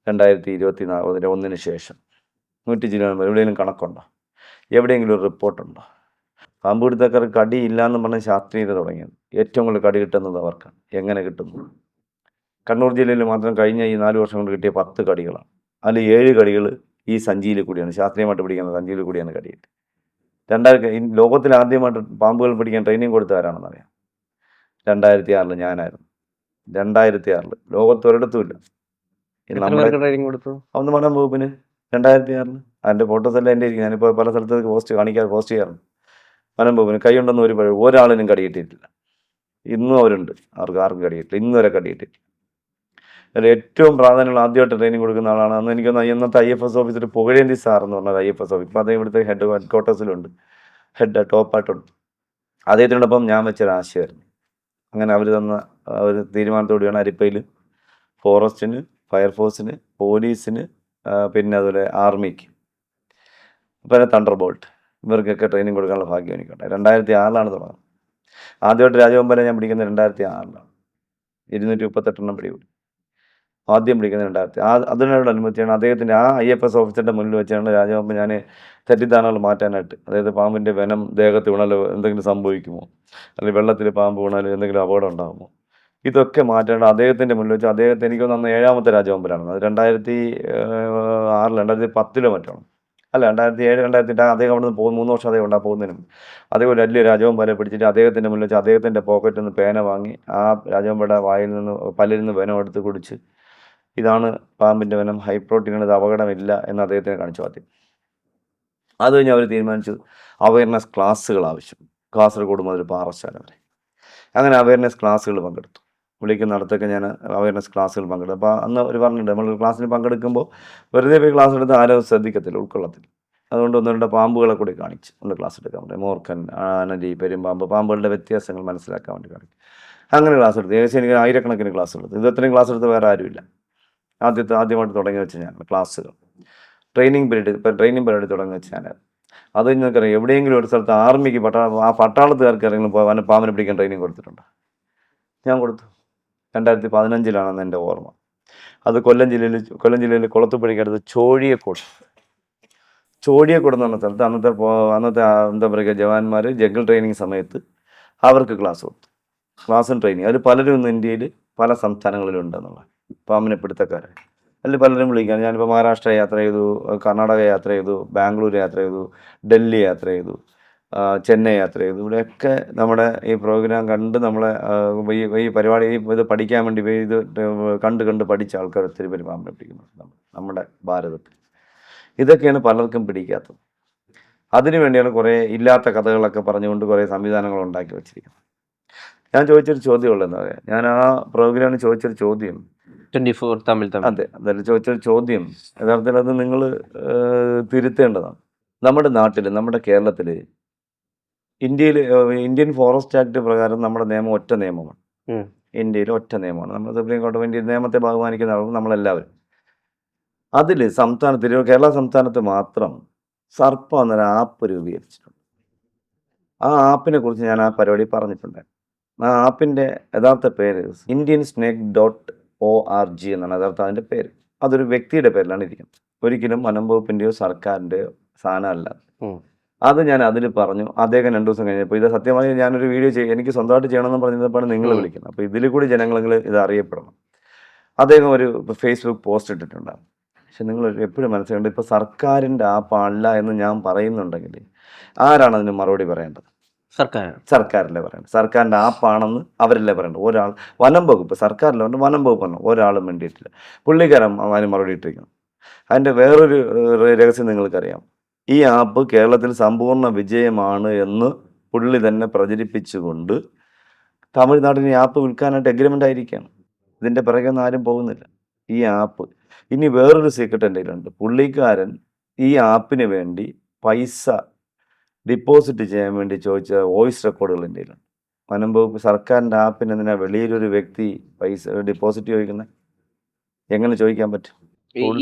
2024 ശേഷം 100 ചില്ലുവാനം പേർ. എവിടെയെങ്കിലും കണക്കുണ്ടോ? എവിടെയെങ്കിലും ഒരു റിപ്പോർട്ടുണ്ടോ? പാമ്പ് പിടുത്തക്കാർ കടി ഇല്ലയെന്ന് പറഞ്ഞ് ശാസ്ത്രീയത തുടങ്ങിയത്. ഏറ്റവും കൂടുതൽ കടി കിട്ടുന്നത് അവർക്കാണ്. എങ്ങനെ കിട്ടുന്നു? കണ്ണൂർ ജില്ലയിൽ മാത്രം കഴിഞ്ഞ ഈ 4 വർഷം കൊണ്ട് കിട്ടിയ 10 കടികളാണ്. അതിൽ 7 കടികൾ ഈ സഞ്ചിയിൽ കൂടിയാണ്, ശാസ്ത്രീയമായിട്ട് പിടിക്കുന്ന സഞ്ചിയിൽ കൂടിയാണ് കടിയിട്ട്. ലോകത്തിൽ ആദ്യമായിട്ട് പാമ്പുകൾ പിടിക്കാൻ ട്രെയിനിങ് കൊടുത്ത ആരാണെന്നറിയാം? 2006 ഞാനായിരുന്നു. 2006 ലോകത്ത് ഒരിടത്തുമില്ല. എത്ര നമ്മുടെ പേർക്ക് ട്രെയിനിങ് കൊടുത്തു? ഒന്ന് വനം വകുപ്പിന് 2006 അതിൻ്റെ ഫോട്ടോസ് എല്ലാം എൻ്റെ ഇരിക്കും. ഞാനിപ്പോൾ പല സ്ഥലത്ത് പോസ്റ്റ് ചെയ്യാറുണ്ട്. വനം വകുപ്പിന് കൈ ഉണ്ടെന്ന് ഒരാളിനും കടി കിട്ടിയിട്ടില്ല. ഇന്നും അവരുണ്ട്, ആർക്കും കടി കിട്ടില്ല, ഇന്ന് വരെ കടി കിട്ടിയിട്ടില്ല. അതിൽ ഏറ്റവും പ്രാധാന്യമുള്ള ആദ്യമായിട്ട് ട്രെയിനിങ് കൊടുക്കുന്ന ആളാണ്. അന്ന് എനിക്കൊന്ന് അന്നത്തെ IFS ഓഫീസർ പുകഴേന്തി സാർ എന്ന് പറഞ്ഞത് IFS ഓഫീസ്. ഇപ്പോൾ അദ്ദേഹം ഇവിടുത്തെ ഹെഡ് ക്വാർട്ടേഴ്സിലുണ്ട്, ടോപ്പായിട്ടുണ്ട്. അദ്ദേഹത്തിനോടൊപ്പം ഞാൻ വെച്ചൊരു ആശയമായിരുന്നു. അങ്ങനെ അവർ തന്ന ഒരു തീരുമാനത്തോടെയാണ് അരിപ്പയിൽ ഫോറസ്റ്റിന്, ഫയർഫോഴ്സിന്, പോലീസിന്, പിന്നെ അതുപോലെ ആർമിക്ക്, പിന്നെ തണ്ടർ ബോൾട്ട്, ഇവർക്കൊക്കെ ട്രെയിനിങ് കൊടുക്കാനുള്ള ഭാഗ്യം എനിക്കുണ്ട്. 2006 തുടങ്ങുന്നത്. ആദ്യമായിട്ട് രാജവെമ്പാല ഞാൻ പിടിക്കുന്നത് 2006 238 പിടികൂടി. ആദ്യം പിടിക്കുന്നത് 2000. അതിനോടനുബന്ധിച്ചാണ് അദ്ദേഹത്തിൻ്റെ IFS ഓഫീസറിൻ്റെ മുന്നിൽ വെച്ചാണ് രാജവെമ്പ് ഞാൻ തെറ്റിദ്ധാരണകൾ മാറ്റാനായിട്ട്, അതായത് പാമ്പിൻ്റെ വെനം ദേഹത്ത് വീണാൽ എന്തെങ്കിലും സംഭവിക്കുമോ, അല്ലെങ്കിൽ വെള്ളത്തിൽ പാമ്പ് വീണാൽ എന്തെങ്കിലും അപകടം ഉണ്ടാകുമോ, ഇതൊക്കെ മാറ്റേണ്ട അദ്ദേഹത്തിൻ്റെ മുന്നിൽ വെച്ച് അദ്ദേഹത്തെ എനിക്കൊന്ന് അന്ന് 7ാമത്തെ രാജവെമ്പിലാണ്. അത് 2006 2010 മറ്റാണ്, അല്ല 2007 2008. അദ്ദേഹം അവിടെ നിന്ന് 3 വർഷം അദ്ദേഹം ഉണ്ടാകും പോകുന്നതിനും. അതേപോലെ വലിയ രാജവെമ്പാലെ പിടിച്ചിട്ട് അദ്ദേഹത്തിൻ്റെ മുന്നിൽ വെച്ച് അദ്ദേഹത്തിൻ്റെ പോക്കറ്റിൽ നിന്ന് പേന വാങ്ങി ആ രാജവെമ്പയുടെ വായിൽ നിന്ന് പല്ലിൽ നിന്ന് വെനം എടുത്ത് കുടിച്ച്, ഇതാണ് പാമ്പിൻ്റെ വെനം, ഹൈ പ്രോട്ടീനാണ്, ഇത് അപകടമില്ല എന്ന് അദ്ദേഹത്തിന് കാണിച്ചു ആദ്യം. അത് കഴിഞ്ഞ് അവർ തീരുമാനിച്ചു അവയർനെസ് ക്ലാസ്സുകൾ ആവശ്യം. കാസർഗോഡ് മുതൽ പാറശാല വരെ അങ്ങനെ അവയർനെസ് ക്ലാസ്സുകൾ പങ്കെടുത്തു. വിളിക്കുന്നിടത്തൊക്കെ ഞാൻ അവയർനെസ് ക്ലാസ്സുകൾ പങ്കെടുത്തു. അപ്പോൾ അന്ന് അവർ പറഞ്ഞിട്ടുണ്ട്, നമ്മൾ ക്ലാസ്സിൽ പങ്കെടുക്കുമ്പോൾ വെറുതെ പോയി ക്ലാസ് എടുത്ത് ആരും ശ്രദ്ധിക്കത്തില്ല, ഉൾക്കൊള്ളത്തില്ല. അതുകൊണ്ട് 1-2 പാമ്പുകളെ കൂടി കാണിച്ച് ഒന്ന് ക്ലാസ് എടുക്കാൻ വേണ്ടി, മൂർഖൻ, ആനലി, പെരുമ്പാമ്പ്, പാമ്പുകളുടെ വ്യത്യാസങ്ങൾ മനസ്സിലാക്കാൻ വേണ്ടി കാണിക്കും. അങ്ങനെ ക്ലാസ് എടുത്തു. ഏകദേശം എനിക്ക് 1000കണക്കിന് ക്ലാസ് എടുത്തു. ഇത് അത്രയും ക്ലാസ് എടുത്ത് വേറെ ആരുമില്ല. ആദ്യമായിട്ട് തുടങ്ങി വെച്ച ഞാൻ ക്ലാസ്സുകൾ, ട്രെയിനിങ് പീരീഡ് തുടങ്ങി വെച്ച ഞാൻ. അത് നിങ്ങൾക്കറിയാം, എവിടെയെങ്കിലും ഒരു സ്ഥലത്ത് ആർമിക്ക് പട്ടാളത്തുകാർക്ക് ആരെങ്കിലും പാമ്പിനെ പിടിക്കാൻ ട്രെയിനിങ് കൊടുത്തിട്ടുണ്ട്? ഞാൻ കൊടുത്തു. 2015 എൻ്റെ ഓർമ്മ. അത് കൊല്ലം ജില്ലയിൽ കുളത്തുപുഴയ്ക്കടുത്ത് ചോഴിയക്കോട് എന്ന് പറഞ്ഞ സ്ഥലത്ത് അന്നത്തെ എന്താ പറയുക ജവാന്മാർ ജംഗിൾ ട്രെയിനിങ് സമയത്ത് അവർക്ക് ക്ലാസ് കൊടുത്തു. ക്ലാസ്സും ട്രെയിനിങ്. അതിൽ പലരും ഇന്ന് ഇന്ത്യയിൽ പല സംസ്ഥാനങ്ങളിലും ഉണ്ടെന്നുള്ള പാമ്പിനെ പിടുത്തക്കാരെ. അതിൽ പലരും വിളിക്കാൻ. ഞാനിപ്പോൾ മഹാരാഷ്ട്ര യാത്ര ചെയ്തു, കർണാടക യാത്ര ചെയ്തു, ബാംഗ്ലൂർ യാത്ര ചെയ്തു, ഡൽഹി യാത്ര ചെയ്തു, ചെന്നൈ യാത്ര ചെയ്തു. ഇവിടെയൊക്കെ നമ്മുടെ ഈ പ്രോഗ്രാം കണ്ട് നമ്മളെ ഈ പരിപാടി ഇത് പഠിക്കാൻ വേണ്ടി ഇത് കണ്ട് പഠിച്ച ആൾക്കാർ ഒത്തിരി പേര് പാമ്പിനെ പിടിക്കുന്നുണ്ട് നമ്മുടെ ഭാരതത്തിൽ. ഇതൊക്കെയാണ് പലർക്കും പിടിക്കാത്തത്. അതിനു വേണ്ടിയാണ് കുറേ ഇല്ലാത്ത കഥകളൊക്കെ പറഞ്ഞുകൊണ്ട് കുറേ സംവിധാനങ്ങൾ ഉണ്ടാക്കി വെച്ചിരിക്കുന്നത്. ഞാൻ ചോദിച്ചൊരു ചോദ്യമുള്ളത് എന്താ പറയുക, ഞാൻ ആ പ്രോഗ്രാമിന് ചോദിച്ചൊരു ചോദ്യം 24 തമിഴ്. അതെ, അതിൽ ചോദിച്ചൊരു ചോദ്യം യഥാർത്ഥത്തിൽ അത് നിങ്ങൾ തിരുത്തേണ്ടതാണ്. നമ്മുടെ നാട്ടിൽ, നമ്മുടെ കേരളത്തിൽ, ഇന്ത്യൻ ഫോറസ്റ്റ് ആക്ട് പ്രകാരം നമ്മുടെ നിയമം ഒറ്റ നിയമമാണ്. ഇന്ത്യയിൽ ഒറ്റ നിയമമാണ്. നമ്മൾ സുപ്രീം കോടതി വേണ്ടി നിയമത്തെ ബഹുമാനിക്കുന്ന ആളുകൾ നമ്മളെല്ലാവരും. അതിൽ കേരള സംസ്ഥാനത്ത് മാത്രം സർപ്പ എന്നൊരു ആപ്പ് രൂപീകരിച്ചിട്ടുണ്ട്. ആ ആപ്പിനെ കുറിച്ച് ഞാൻ ആ പരിപാടി പറഞ്ഞിട്ടുണ്ടായിരുന്നു. ആ ആപ്പിൻ്റെ യഥാർത്ഥ പേര് indiansnake.org എന്നാണ് യഥാർത്ഥം അതിൻ്റെ പേര്. അതൊരു വ്യക്തിയുടെ പേരിലാണ് ഇരിക്കുന്നത്, ഒരിക്കലും വനം വകുപ്പിൻ്റെയോ സർക്കാരിൻ്റെയോ സാധനമല്ല. അത് ഞാൻ അതിൽ പറഞ്ഞു. അദ്ദേഹം 2 ദിവസം കഴിഞ്ഞപ്പോൾ ഇത് സത്യമായി ഞാനൊരു വീഡിയോ എനിക്ക് സ്വന്തമായിട്ട് ചെയ്യണമെന്ന് പറഞ്ഞപ്പോഴാണ് നിങ്ങൾ വിളിക്കുന്നത്. അപ്പോൾ ഇതിൽ കൂടി ജനങ്ങൾ ഇത് അറിയപ്പെടണം. അദ്ദേഹം ഒരു ഫേസ്ബുക്ക് പോസ്റ്റ് ഇട്ടിട്ടുണ്ടാകും. പക്ഷെ നിങ്ങൾ എപ്പോഴും മനസ്സിലുണ്ട്, ഇപ്പോൾ സർക്കാരിൻ്റെ ആപ്പല്ല എന്ന് ഞാൻ പറയുന്നുണ്ടെങ്കിൽ ആരാണ് അതിന് മറുപടി പറയേണ്ടത്? സർക്കാരല്ലേ പറയണം. സർക്കാരിൻ്റെ ആപ്പാണെന്ന് അവരല്ലേ പറയണ്ടത്. ഒരാൾ വനം വകുപ്പ്, സർക്കാരിലെ വനം വകുപ്പാണ്, ഒരാളും വേണ്ടിയിട്ടില്ല. പുള്ളിക്കാരൻ അതിന് മറുപടി ഇട്ടിരിക്കണം. അതിൻ്റെ വേറൊരു രഹസ്യം നിങ്ങൾക്കറിയാം. ഈ ആപ്പ് കേരളത്തിൽ സമ്പൂർണ്ണ വിജയമാണ് എന്ന് പുള്ളി തന്നെ പ്രചരിപ്പിച്ചുകൊണ്ട് തമിഴ്നാട്ടിന് ഈ ആപ്പ് വിൽക്കാനായിട്ട് എഗ്രിമെൻ്റ് ആയിരിക്കുകയാണ്. ഇതിൻ്റെ പിറകെ ഒന്നും ആരും പോകുന്നില്ല. ഈ ആപ്പ് ഇനി വേറൊരു സീക്രട്ട് എൻ്റെ കയ്യിലുണ്ട്. പുള്ളിക്കാരൻ ഈ ആപ്പിന് വേണ്ടി പൈസ ഡിപ്പോസിറ്റ് ചെയ്യാൻ വേണ്ടി ചോദിച്ച വോയിസ് റെക്കോർഡുകൾ എൻ്റെ കയ്യിലുണ്ട്. വനം വകുപ്പ് സർക്കാരിൻ്റെ ആപ്പിന് എന്തിനാ വെളിയിലൊരു വ്യക്തി പൈസ ഡിപ്പോസിറ്റ് ചോദിക്കുന്നത്? എങ്ങനെ ചോദിക്കാൻ പറ്റും?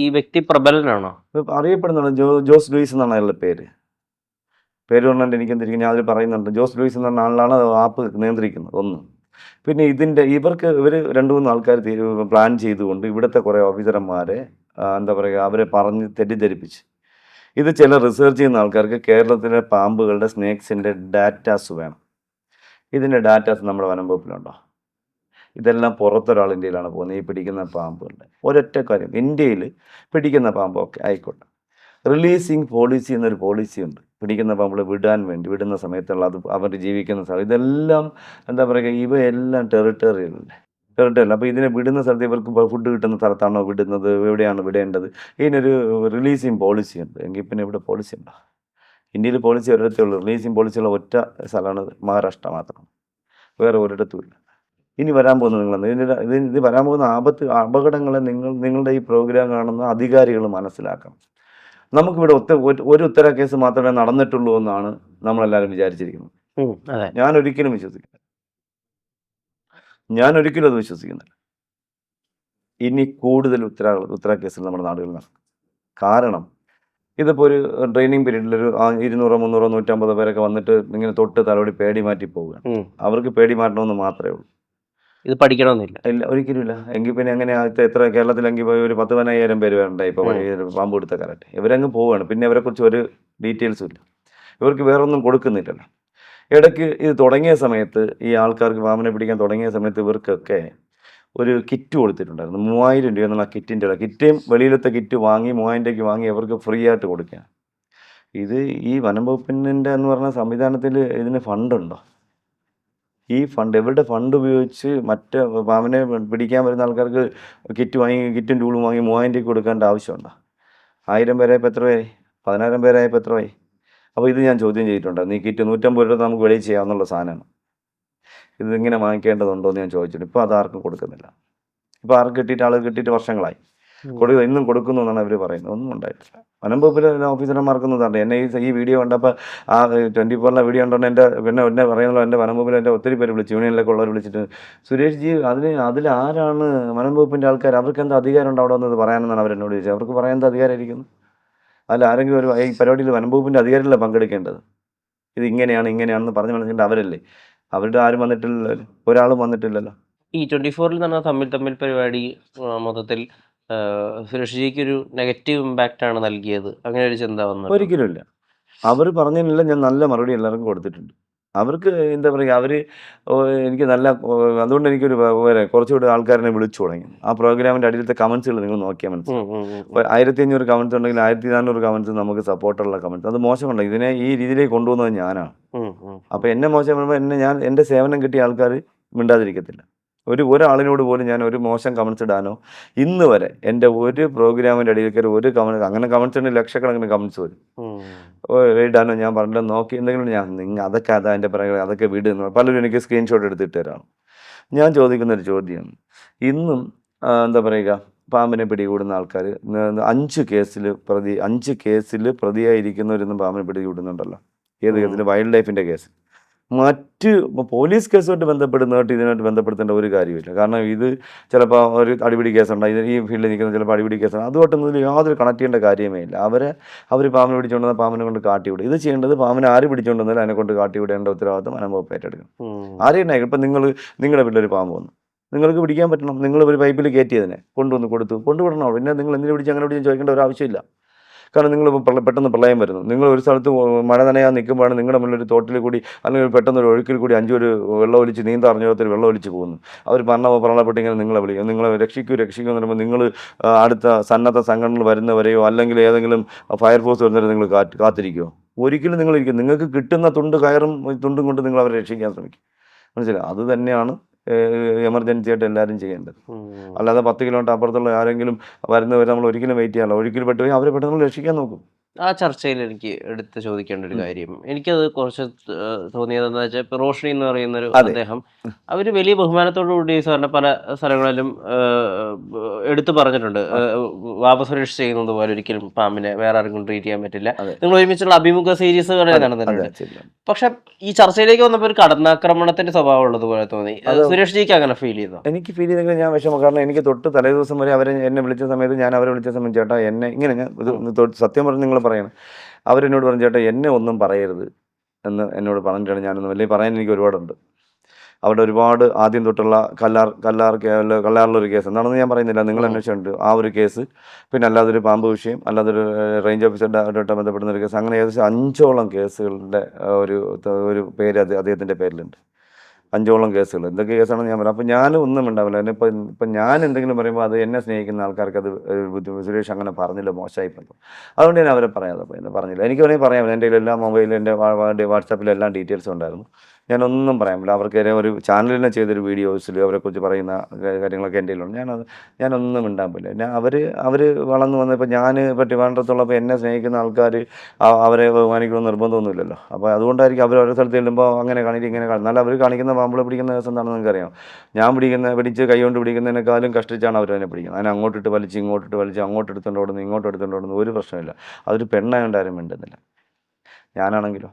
ഈ വ്യക്തി പ്രബലനാണോ? അറിയപ്പെടുന്നതാണ് ജോസ് ലൂയിസ് എന്നാണ് അയാളുടെ പേര് പറഞ്ഞിട്ട് എനിക്ക് എന്തിരിക്കും, ഞാൻ അതിൽ പറയുന്നുണ്ട്. ജോസ് ലൂയിസ് എന്ന് പറഞ്ഞ ആളാണ് ആപ്പ് നിയന്ത്രിക്കുന്നത്. ഒന്ന്, പിന്നെ ഇവർ 2-3 ആൾക്കാർ പ്ലാൻ ചെയ്തുകൊണ്ട് ഇവിടുത്തെ കുറേ ഓഫീസർമാരെ എന്താ പറയുക അവരെ പറഞ്ഞ് തെറ്റിദ്ധരിപ്പിച്ച് ഇത് ചില റിസർച്ച് ചെയ്യുന്ന ആൾക്കാർക്ക് കേരളത്തിലെ പാമ്പുകളുടെ സ്നേക്സിൻ്റെ ഡാറ്റാസ് വേണം. ഇതിൻ്റെ ഡാറ്റാസ് നമ്മുടെ വനം വകുപ്പിലുണ്ടോ? ഇതെല്ലാം പുറത്തൊരാളിൻ്റെ കയ്യിലാണ് പോകുന്നത്, ഈ പിടിക്കുന്ന പാമ്പുകളുടെ. ഒരൊറ്റ കാര്യം, ഇന്ത്യയിൽ പിടിക്കുന്ന പാമ്പൊക്കെ ആയിക്കോട്ടെ, റിലീസിങ് പോളിസി എന്നൊരു പോളിസിയുണ്ട്. പിടിക്കുന്ന പാമ്പുകളെ വിടാൻ വേണ്ടി, വിടുന്ന സമയത്തുള്ള അത് അവർ ജീവിക്കുന്ന സ്ഥലം, ഇതെല്ലാം എന്താ പറയുക, ഇവയെല്ലാം ടെറിട്ടറിയലല്ലേ, ടെറിട്ടറിയൽ. അപ്പോൾ ഇതിനെ വിടുന്ന സ്ഥലത്ത് ഇവർക്ക് ഫുഡ് കിട്ടുന്ന സ്ഥലത്താണോ വിടുന്നത്, എവിടെയാണ് വിടേണ്ടത്, ഇതിനൊരു റിലീസിങ് പോളിസി ഉണ്ട്. എങ്കിൽ പിന്നെ ഇവിടെ പോളിസി ഉണ്ടോ? ഇന്ത്യയിൽ പോളിസി ഒരിടത്തേ ഉള്ളൂ. റിലീസിങ് പോളിസിയുള്ള ഒറ്റ സ്ഥലമാണ് മഹാരാഷ്ട്ര മാത്രം, വേറെ ഒരിടത്തുമില്ല. ഇനി വരാൻ പോകുന്നത് നിങ്ങളെന്ന് ഇത് വരാൻ പോകുന്ന അപകടങ്ങളെ നിങ്ങളുടെ ഈ പ്രോഗ്രാം കാണുന്ന അധികാരികൾ മനസ്സിലാക്കണം. നമുക്കിവിടെ ഒരു ഉത്തര കേസ് മാത്രമേ നടന്നിട്ടുള്ളൂ എന്നാണ് നമ്മളെല്ലാവരും വിചാരിച്ചിരിക്കുന്നത്. അതെ. ഞാൻ ഒരിക്കലും അത് വിശ്വസിക്കുന്നില്ല. ഇനി കൂടുതൽ ഉത്തര കേസുകൾ നമ്മുടെ നാടുകളിൽ നടക്കും. കാരണം ഇതിപ്പോൾ ഒരു ട്രെയിനിങ് പീരീഡിൽ ഒരു 200, 300, 150 പേരൊക്കെ വന്നിട്ട് ഇങ്ങനെ തൊട്ട് തലോടി പേടി മാറ്റി പോവുകയാണ്. അവർക്ക് പേടി മാറ്റണമെന്ന് മാത്രമേ ഉള്ളൂ. ഇത് പഠിക്കണമെന്നില്ല. ഇല്ല, ഒരിക്കലും ഇല്ല. എങ്കിൽ പിന്നെ എങ്ങനെ എത്ര കേരളത്തിലെങ്കിൽ പോയി ഒരു 10-15,000 പേര് വരണ്ടേ ഇപ്പോൾ പാമ്പ് കൊടുത്ത കറക്റ്റ്? ഇവരങ്ങ് പോവുകയാണ്. പിന്നെ ഇവരെക്കുറിച്ച് ഒരു ഡീറ്റെയിൽസും ഇല്ല. ഇവർക്ക് വേറൊന്നും കൊടുക്കുന്നില്ലല്ലോ. ഇടയ്ക്ക് ഇത് തുടങ്ങിയ സമയത്ത്, ഈ ആൾക്കാർക്ക് പാമ്പിനെ പിടിക്കാൻ തുടങ്ങിയ സമയത്ത് ഇവർക്കൊക്കെ ഒരു കിറ്റ് കൊടുത്തിട്ടുണ്ടായിരുന്നു. 3000 രൂപ എന്നുള്ള കിറ്റും വെളിയിലത്തെ കിറ്റ് വാങ്ങി 3000 രൂപയ്ക്ക് വാങ്ങി അവർക്ക് ഫ്രീ ആയിട്ട് കൊടുക്കുക. ഇത് ഈ വനം വകുപ്പിൻ്റെ എന്ന് പറഞ്ഞ സംവിധാനത്തിൽ ഇതിന് ഫണ്ടുണ്ടോ? ഈ ഫണ്ട് എവരുടെ ഫണ്ട് ഉപയോഗിച്ച് മറ്റ് പാമ്പിനെ പിടിക്കാൻ വരുന്ന ആൾക്കാർക്ക് കിറ്റും ടൂളും വാങ്ങി 3000 രൂപയ്ക്ക് കൊടുക്കേണ്ട ആവശ്യമുണ്ടോ? 1000 പേരായപ്പോൾ എത്ര പേരായി? 10000 പേരായപ്പോൾ എത്രയായി? അപ്പോൾ ഇത് ഞാൻ ചോദ്യം ചെയ്തിട്ടുണ്ട്. ഈ കിറ്റ് 150 രൂപ നമുക്ക് വെളിയിൽ ചെയ്യാവുന്നുള്ള സാധനമാണ്. ഇതിങ്ങനെ വാങ്ങിക്കേണ്ടതുണ്ടോ എന്ന് ഞാൻ ചോദിച്ചിട്ടുണ്ട്. ഇപ്പോൾ അതാർക്കും കൊടുക്കുന്നില്ല. ഇപ്പോൾ ആൾ കിട്ടിയിട്ട് വർഷങ്ങളായി. ഇന്നും കൊടുക്കുന്നു എന്നാണ് അവർ പറയുന്നത്. ഒന്നും ഉണ്ടായിട്ടില്ല. വനം വകുപ്പിലെ ഓഫീസർമാർക്കൊന്നും തരണ്ട. എന്നെ ഈ വീഡിയോ കണ്ടപ്പോൾ, ആ 24 വീഡിയോ കണ്ടോണ്ട് എന്നെ പറയുന്നല്ലോ, എൻ്റെ വനം വകുപ്പിൽ എൻ്റെ ഒത്തിരി പേര് വിളിച്ചു, യൂണിയനിലൊക്കെ ഉള്ളവർ വിളിച്ചിട്ട്, സുരേഷ് ജി അതിലാരാണ് വനം വകുപ്പിൻ്റെ ആൾക്കാർ, അവർക്ക് എന്താ അധികാരമുണ്ട് അവിടെ വന്നത് പറയാനെന്നാണ് അവരെന്നോട് ചോദിച്ചത്. അവർക്ക് പറയാൻ എന്താ അധികാരമായിരിക്കുന്നു? അതിൽ ആരെങ്കിലും ഈ പരിപാടിയിൽ വനം വകുപ്പിൻ്റെ അധികാരികളല്ല പങ്കെടുക്കേണ്ടത്. ഇത് ഇങ്ങനെയാണെന്ന് പറഞ്ഞ് മനസ്സിലാക്കേണ്ട അവരല്ലേ. അവരുടെ ആരും വന്നിട്ടില്ലല്ലോ, ഒരാളും വന്നിട്ടില്ലല്ലോ. ഈ 24-ൽ നടന്ന തമ്മിൽ പരിപാടി മൊത്തത്തിൽ സുരേഷ് ജിക്ക് ഒരു നെഗറ്റീവ് ഇമ്പാക്റ്റ് ആണ് നൽകിയത്, അങ്ങനെ ഒരു ചിന്ത വന്നു? ഒരിക്കലും ഇല്ല. അവർ പറഞ്ഞതിനെല്ലാം ഞാൻ നല്ല മറുപടി എല്ലാവർക്കും കൊടുത്തിട്ടുണ്ട്. അവർക്ക് എന്താ പറയുക, എനിക്ക് നല്ല, അതുകൊണ്ട് എനിക്കൊരു കുറച്ചുകൂടി ആൾക്കാരെ വിളിച്ചു തുടങ്ങി. ആ പ്രോഗ്രാമിൻ്റെ അടിയിലത്തെ കമൻസുകൾ നിങ്ങൾ നോക്കിയാൽ മനസ്സിലാവും. 1500 കമൻസ് ഉണ്ടെങ്കിൽ 1400 കമൻസ് നമുക്ക് സപ്പോർട്ടുള്ള കമൻസ്. അത് മോശമുണ്ട്. ഇതിനെ ഈ രീതിയിലേക്ക് കൊണ്ടുപോകുന്നത് ഞാനാണ്. അപ്പോൾ എന്നെ മോശം വരുമ്പോൾ എൻ്റെ സേവനം കിട്ടിയ ആൾക്കാർ മിണ്ടാതിരിക്കത്തില്ല. ഒരാളിനോട് പോലും ഞാൻ ഒരു മോശം കമൻസ് ഇടാനോ ഇന്ന് വരെ എൻ്റെ ഒരു പ്രോഗ്രാമിൻ്റെ അടിയിൽ കയറി ഒരു കമൻസ്, അങ്ങനെ കമൻസ് ഉണ്ടെങ്കിൽ ലക്ഷക്കണക്കിന് കമൻസ് വരും, ഇടാനോ ഞാൻ പറഞ്ഞില്ല. നോക്കി എന്തെങ്കിലും അതൊക്കെ അതിൻ്റെ പറയുക, അതൊക്കെ വിടുന്നു. പലരും എനിക്ക് സ്ക്രീൻഷോട്ട് എടുത്തിട്ട് തരാണ്. ഞാൻ ചോദിക്കുന്നൊരു ചോദ്യം, ഇന്നും എന്താ പറയുക, പാമ്പിനെ പിടികൂടുന്ന ആൾക്കാർ 5 കേസിൽ പ്രതിയായിരിക്കുന്നവരൊന്നും പാമ്പിനെ പിടികൂടുന്നുണ്ടല്ലോ. ഏത് കേസിൽ? വൈൽഡ് ലൈഫിൻ്റെ കേസ്. മറ്റ് പോലീസ് കേസുമായിട്ട് ബന്ധപ്പെടുന്നതായിട്ട് ഇതിനായിട്ട് ബന്ധപ്പെടുത്തേണ്ട ഒരു കാര്യമില്ല. കാരണം ഇത് ചിലപ്പോൾ ഒരു അടിപിടി കേസുണ്ടായി, ഈ ഫീൽഡിൽ നിൽക്കുന്ന ചിലപ്പോൾ അടിപിടി കേസാണ്, അതുമായിട്ടൊന്നും യാതൊരു കണക്ട് ചെയ്യേണ്ട കാര്യമേ ഇല്ല. അവർ പാമ്പിനെ പിടിച്ചുകൊണ്ടുവന്നാൽ പാമ്പിനെ കൊണ്ട് കാട്ടിവിടും. ഇത് ചെയ്യേണ്ടത് പാമ്പിനെ ആര് പിടിച്ചുകൊണ്ടുവന്നാലും അതിനെ കൊണ്ട് കാട്ടിവിടേണ്ട ഉത്തരവാദിത്വം വനം വകുപ്പ് ഏറ്റെടുക്കണം. ആരെയും ഇപ്പം നിങ്ങളുടെ വീട്ടിലൊരു പാമ്പ് വന്നു, നിങ്ങൾക്ക് പിടിക്കാൻ പറ്റണം. നിങ്ങൾ ഒരു പൈപ്പിൽ കയറ്റിയതിനെ കൊണ്ടുവിടണോ? പിന്നെ നിങ്ങൾ എന്തിനു പിടിച്ച് അങ്ങനെ പിടിച്ച് ചോദിക്കേണ്ട ഒരു ആവശ്യമില്ല. കാരണം നിങ്ങൾ പെട്ടെന്ന് പ്രളയം വരുന്നു, നിങ്ങൾ ഒരു സ്ഥലത്ത് മഴ നനയാൻ നിൽക്കുമ്പോഴാണ് നിങ്ങളുടെ മുന്നിലൊരു തോട്ടിൽ കൂടി അല്ലെങ്കിൽ പെട്ടെന്ന് ഒരു ഒഴുക്കിൽ കൂടി 5 പേര് വെള്ളം ഒലിച്ച് നീന്തറിഞ്ഞൊരു വെള്ളം ഒലിച്ച് പോകുന്നു. അവർ പ്രളയപ്പെട്ട് ഇങ്ങനെ നിങ്ങളെ വിളിക്കും, നിങ്ങളെ രക്ഷിക്കൂ എന്ന് പറയുമ്പോൾ നിങ്ങൾ അടുത്ത സന്നദ്ധ സംഘടനകൾ വരുന്നവരെയോ അല്ലെങ്കിൽ ഏതെങ്കിലും ഫയർഫോഴ്സ് വരുന്നവരെ നിങ്ങൾ കാത്തിരിക്കുമോ? ഒരിക്കലും നിങ്ങളിരിക്കും. നിങ്ങൾക്ക് കിട്ടുന്ന തുണ്ടും കൊണ്ട് നിങ്ങൾ അവരെ രക്ഷിക്കാൻ ശ്രമിക്കും. മനസ്സിലായി? അത് തന്നെയാണ് എമർജൻസി ആയിട്ട് എല്ലാവരും ചെയ്യേണ്ടത്. അല്ലാതെ 10 കിലോമീറ്റർ അപ്പുറത്തുള്ള ആരെങ്കിലും വരുന്നവരെ നമ്മൾ ഒരിക്കലും വെയിറ്റ് ചെയ്യാറില്ല. ഒരിക്കലും പെട്ടുപോയി അവരെ പെട്ടെന്ന് രക്ഷിക്കാൻ നോക്കും. ആ ചർച്ചയിൽ എനിക്ക് എടുത്ത് ചോദിക്കേണ്ട ഒരു കാര്യം, എനിക്കത് കുറച്ച് തോന്നിയതെന്ന് വെച്ചാൽ, ഇപ്പോൾ റോഷ്നി എന്ന് പറയുന്നൊരു അദ്ദേഹം, അവർ വലിയ ബഹുമാനത്തോടു കൂടി സാറിന് പല സ്ഥലങ്ങളിലും എടുത്തു പറഞ്ഞിട്ടുണ്ട്, വാപ സുരേഷ് ചെയ്യുന്നത് പോലെ ഒരിക്കലും പാമ്പിനെ വേറെ ആർക്കും ട്രീറ്റ് ചെയ്യാൻ പറ്റില്ല. നിങ്ങൾ ഒരുമിച്ചുള്ള അഭിമുഖ സീരീസുകൾ നടന്നിട്ടുണ്ട്. പക്ഷെ ഈ ചർച്ചയിലേക്ക് വന്നപ്പോൾ ഒരു കടന്നാക്രമണത്തിന്റെ സ്വഭാവം ഉള്ളതുപോലെ തോന്നി. സുരേഷ് ജിക്ക് അങ്ങനെ ഫീൽ ചെയ്തോ? എനിക്ക് ഫീൽ ചെയ്തെങ്കിൽ ഞാൻ വിഷമം. കാരണം എനിക്ക് തൊട്ട് തലേ ദിവസം വരെ എന്നെ വിളിച്ച സമയത്ത്, ഞാൻ അവരെ വിളിച്ച സമയത്ത്, ചേട്ടാ എന്നെ ഇങ്ങനെ, സത്യം പറഞ്ഞ് നിങ്ങൾ പറയണം, അവരെന്നോട് പറഞ്ഞു, ചേട്ടാ എന്നെ ഒന്നും പറയരുത് എന്ന് എന്നോട് പറഞ്ഞിട്ടാണ് ഞാനൊന്നും വലിയ പറയാൻ എനിക്ക് ഒരുപാടുണ്ട്. അവിടെ ഒരുപാട് ആദ്യം തൊട്ടുള്ള കല്ലാറിലൊരു കേസ് എന്താണെന്ന് ഞാൻ പറയുന്നില്ല, നിങ്ങൾ അന്വേഷിച്ചിട്ടുണ്ട് ആ ഒരു കേസ്. പിന്നെ അല്ലാതൊരു പാമ്പ് വിഷയം, അല്ലാതൊരു റേഞ്ച് ഓഫീസറുടെ ബന്ധപ്പെടുന്ന ഒരു കേസ്, അങ്ങനെ ഏകദേശം 5ഓളം കേസുകളുടെ ഒരു പേര് അദ്ദേഹത്തിൻ്റെ പേരിലുണ്ട്. 5ഓളം കേസുകൾ. എന്തൊക്കെ കേസാണെന്ന് ഞാൻ പറയാം. അപ്പോൾ ഞാനും ഒന്നും ഉണ്ടാവില്ല. ഇപ്പം ഞാൻ എന്തെങ്കിലും പറയുമ്പോൾ അത് എന്നെ സ്നേഹിക്കുന്ന ആൾക്കാർക്ക് അത് ബുദ്ധിമുട്ട്. സുരേഷ് അങ്ങനെ പറഞ്ഞില്ല, മോശമായിപ്പോയി. അതുകൊണ്ട് ഞാൻ അവരെ പറയാതെ പോയി, പറഞ്ഞില്ല. എനിക്ക് വേണമെങ്കിൽ പറയാം, എൻ്റെ കയ്യിൽ എല്ലാ മൊബൈലിലും എൻ്റെ വാട്സാപ്പിലെല്ലാം ഡീറ്റെയിൽസും ഉണ്ടായിരുന്നു. ഞാനൊന്നും പറയാൻ പറ്റില്ല. അവർക്ക് ഒരു ചാനലിനെ ചെയ്തൊരു വീഡിയോസിൽ അവരെക്കുറിച്ച് പറയുന്ന കാര്യങ്ങളൊക്കെ എൻ്റെ കയ്യിലുണ്ട്. ഞാനൊന്നും മിണ്ടാൻ പറ്റില്ല. അവർ വളർന്നു വന്നപ്പോൾ ഞാൻ ട്രിവാൻഡ്രത്തുള്ളപ്പോൾ എന്നെ സ്നേഹിക്കുന്ന ആൾക്കാർ അവരെ ബഹുമാനിക്കണമെന്ന് നിർബന്ധമൊന്നുമില്ലല്ലോ. അപ്പോൾ അതുകൊണ്ടായിരിക്കും അവർ ഓരോ സ്ഥലത്ത് ചെല്ലുമ്പോൾ അങ്ങനെ കാണിക്കും, ഇങ്ങനെ കാണും. എന്നാൽ അവർ കാണിക്കുന്ന പാമ്പിളെ പിടിക്കുന്ന കേസ് എന്താണെന്ന് നിങ്ങൾക്കറിയാം. ഞാൻ പിടിച്ച് കൈ കൊണ്ട് പിടിക്കുന്നതിനേക്കാളും കഷ്ടിച്ചാണ് അവർ അതിനെ പിടിക്കുന്നത്. അതിനെ അങ്ങോട്ടിട്ട് വലിച്ച് അങ്ങോട്ട് എടുത്തുകൊണ്ട് ഓടുന്നു, ഇങ്ങോട്ട് എടുത്തുകൊണ്ട് ഓടുന്നു, ഒരു പ്രശ്നമില്ല. അതൊരു പെണ്ണായതുകൊണ്ട് ആരും മിണ്ടുന്നില്ല. ഞാനാണെങ്കിലോ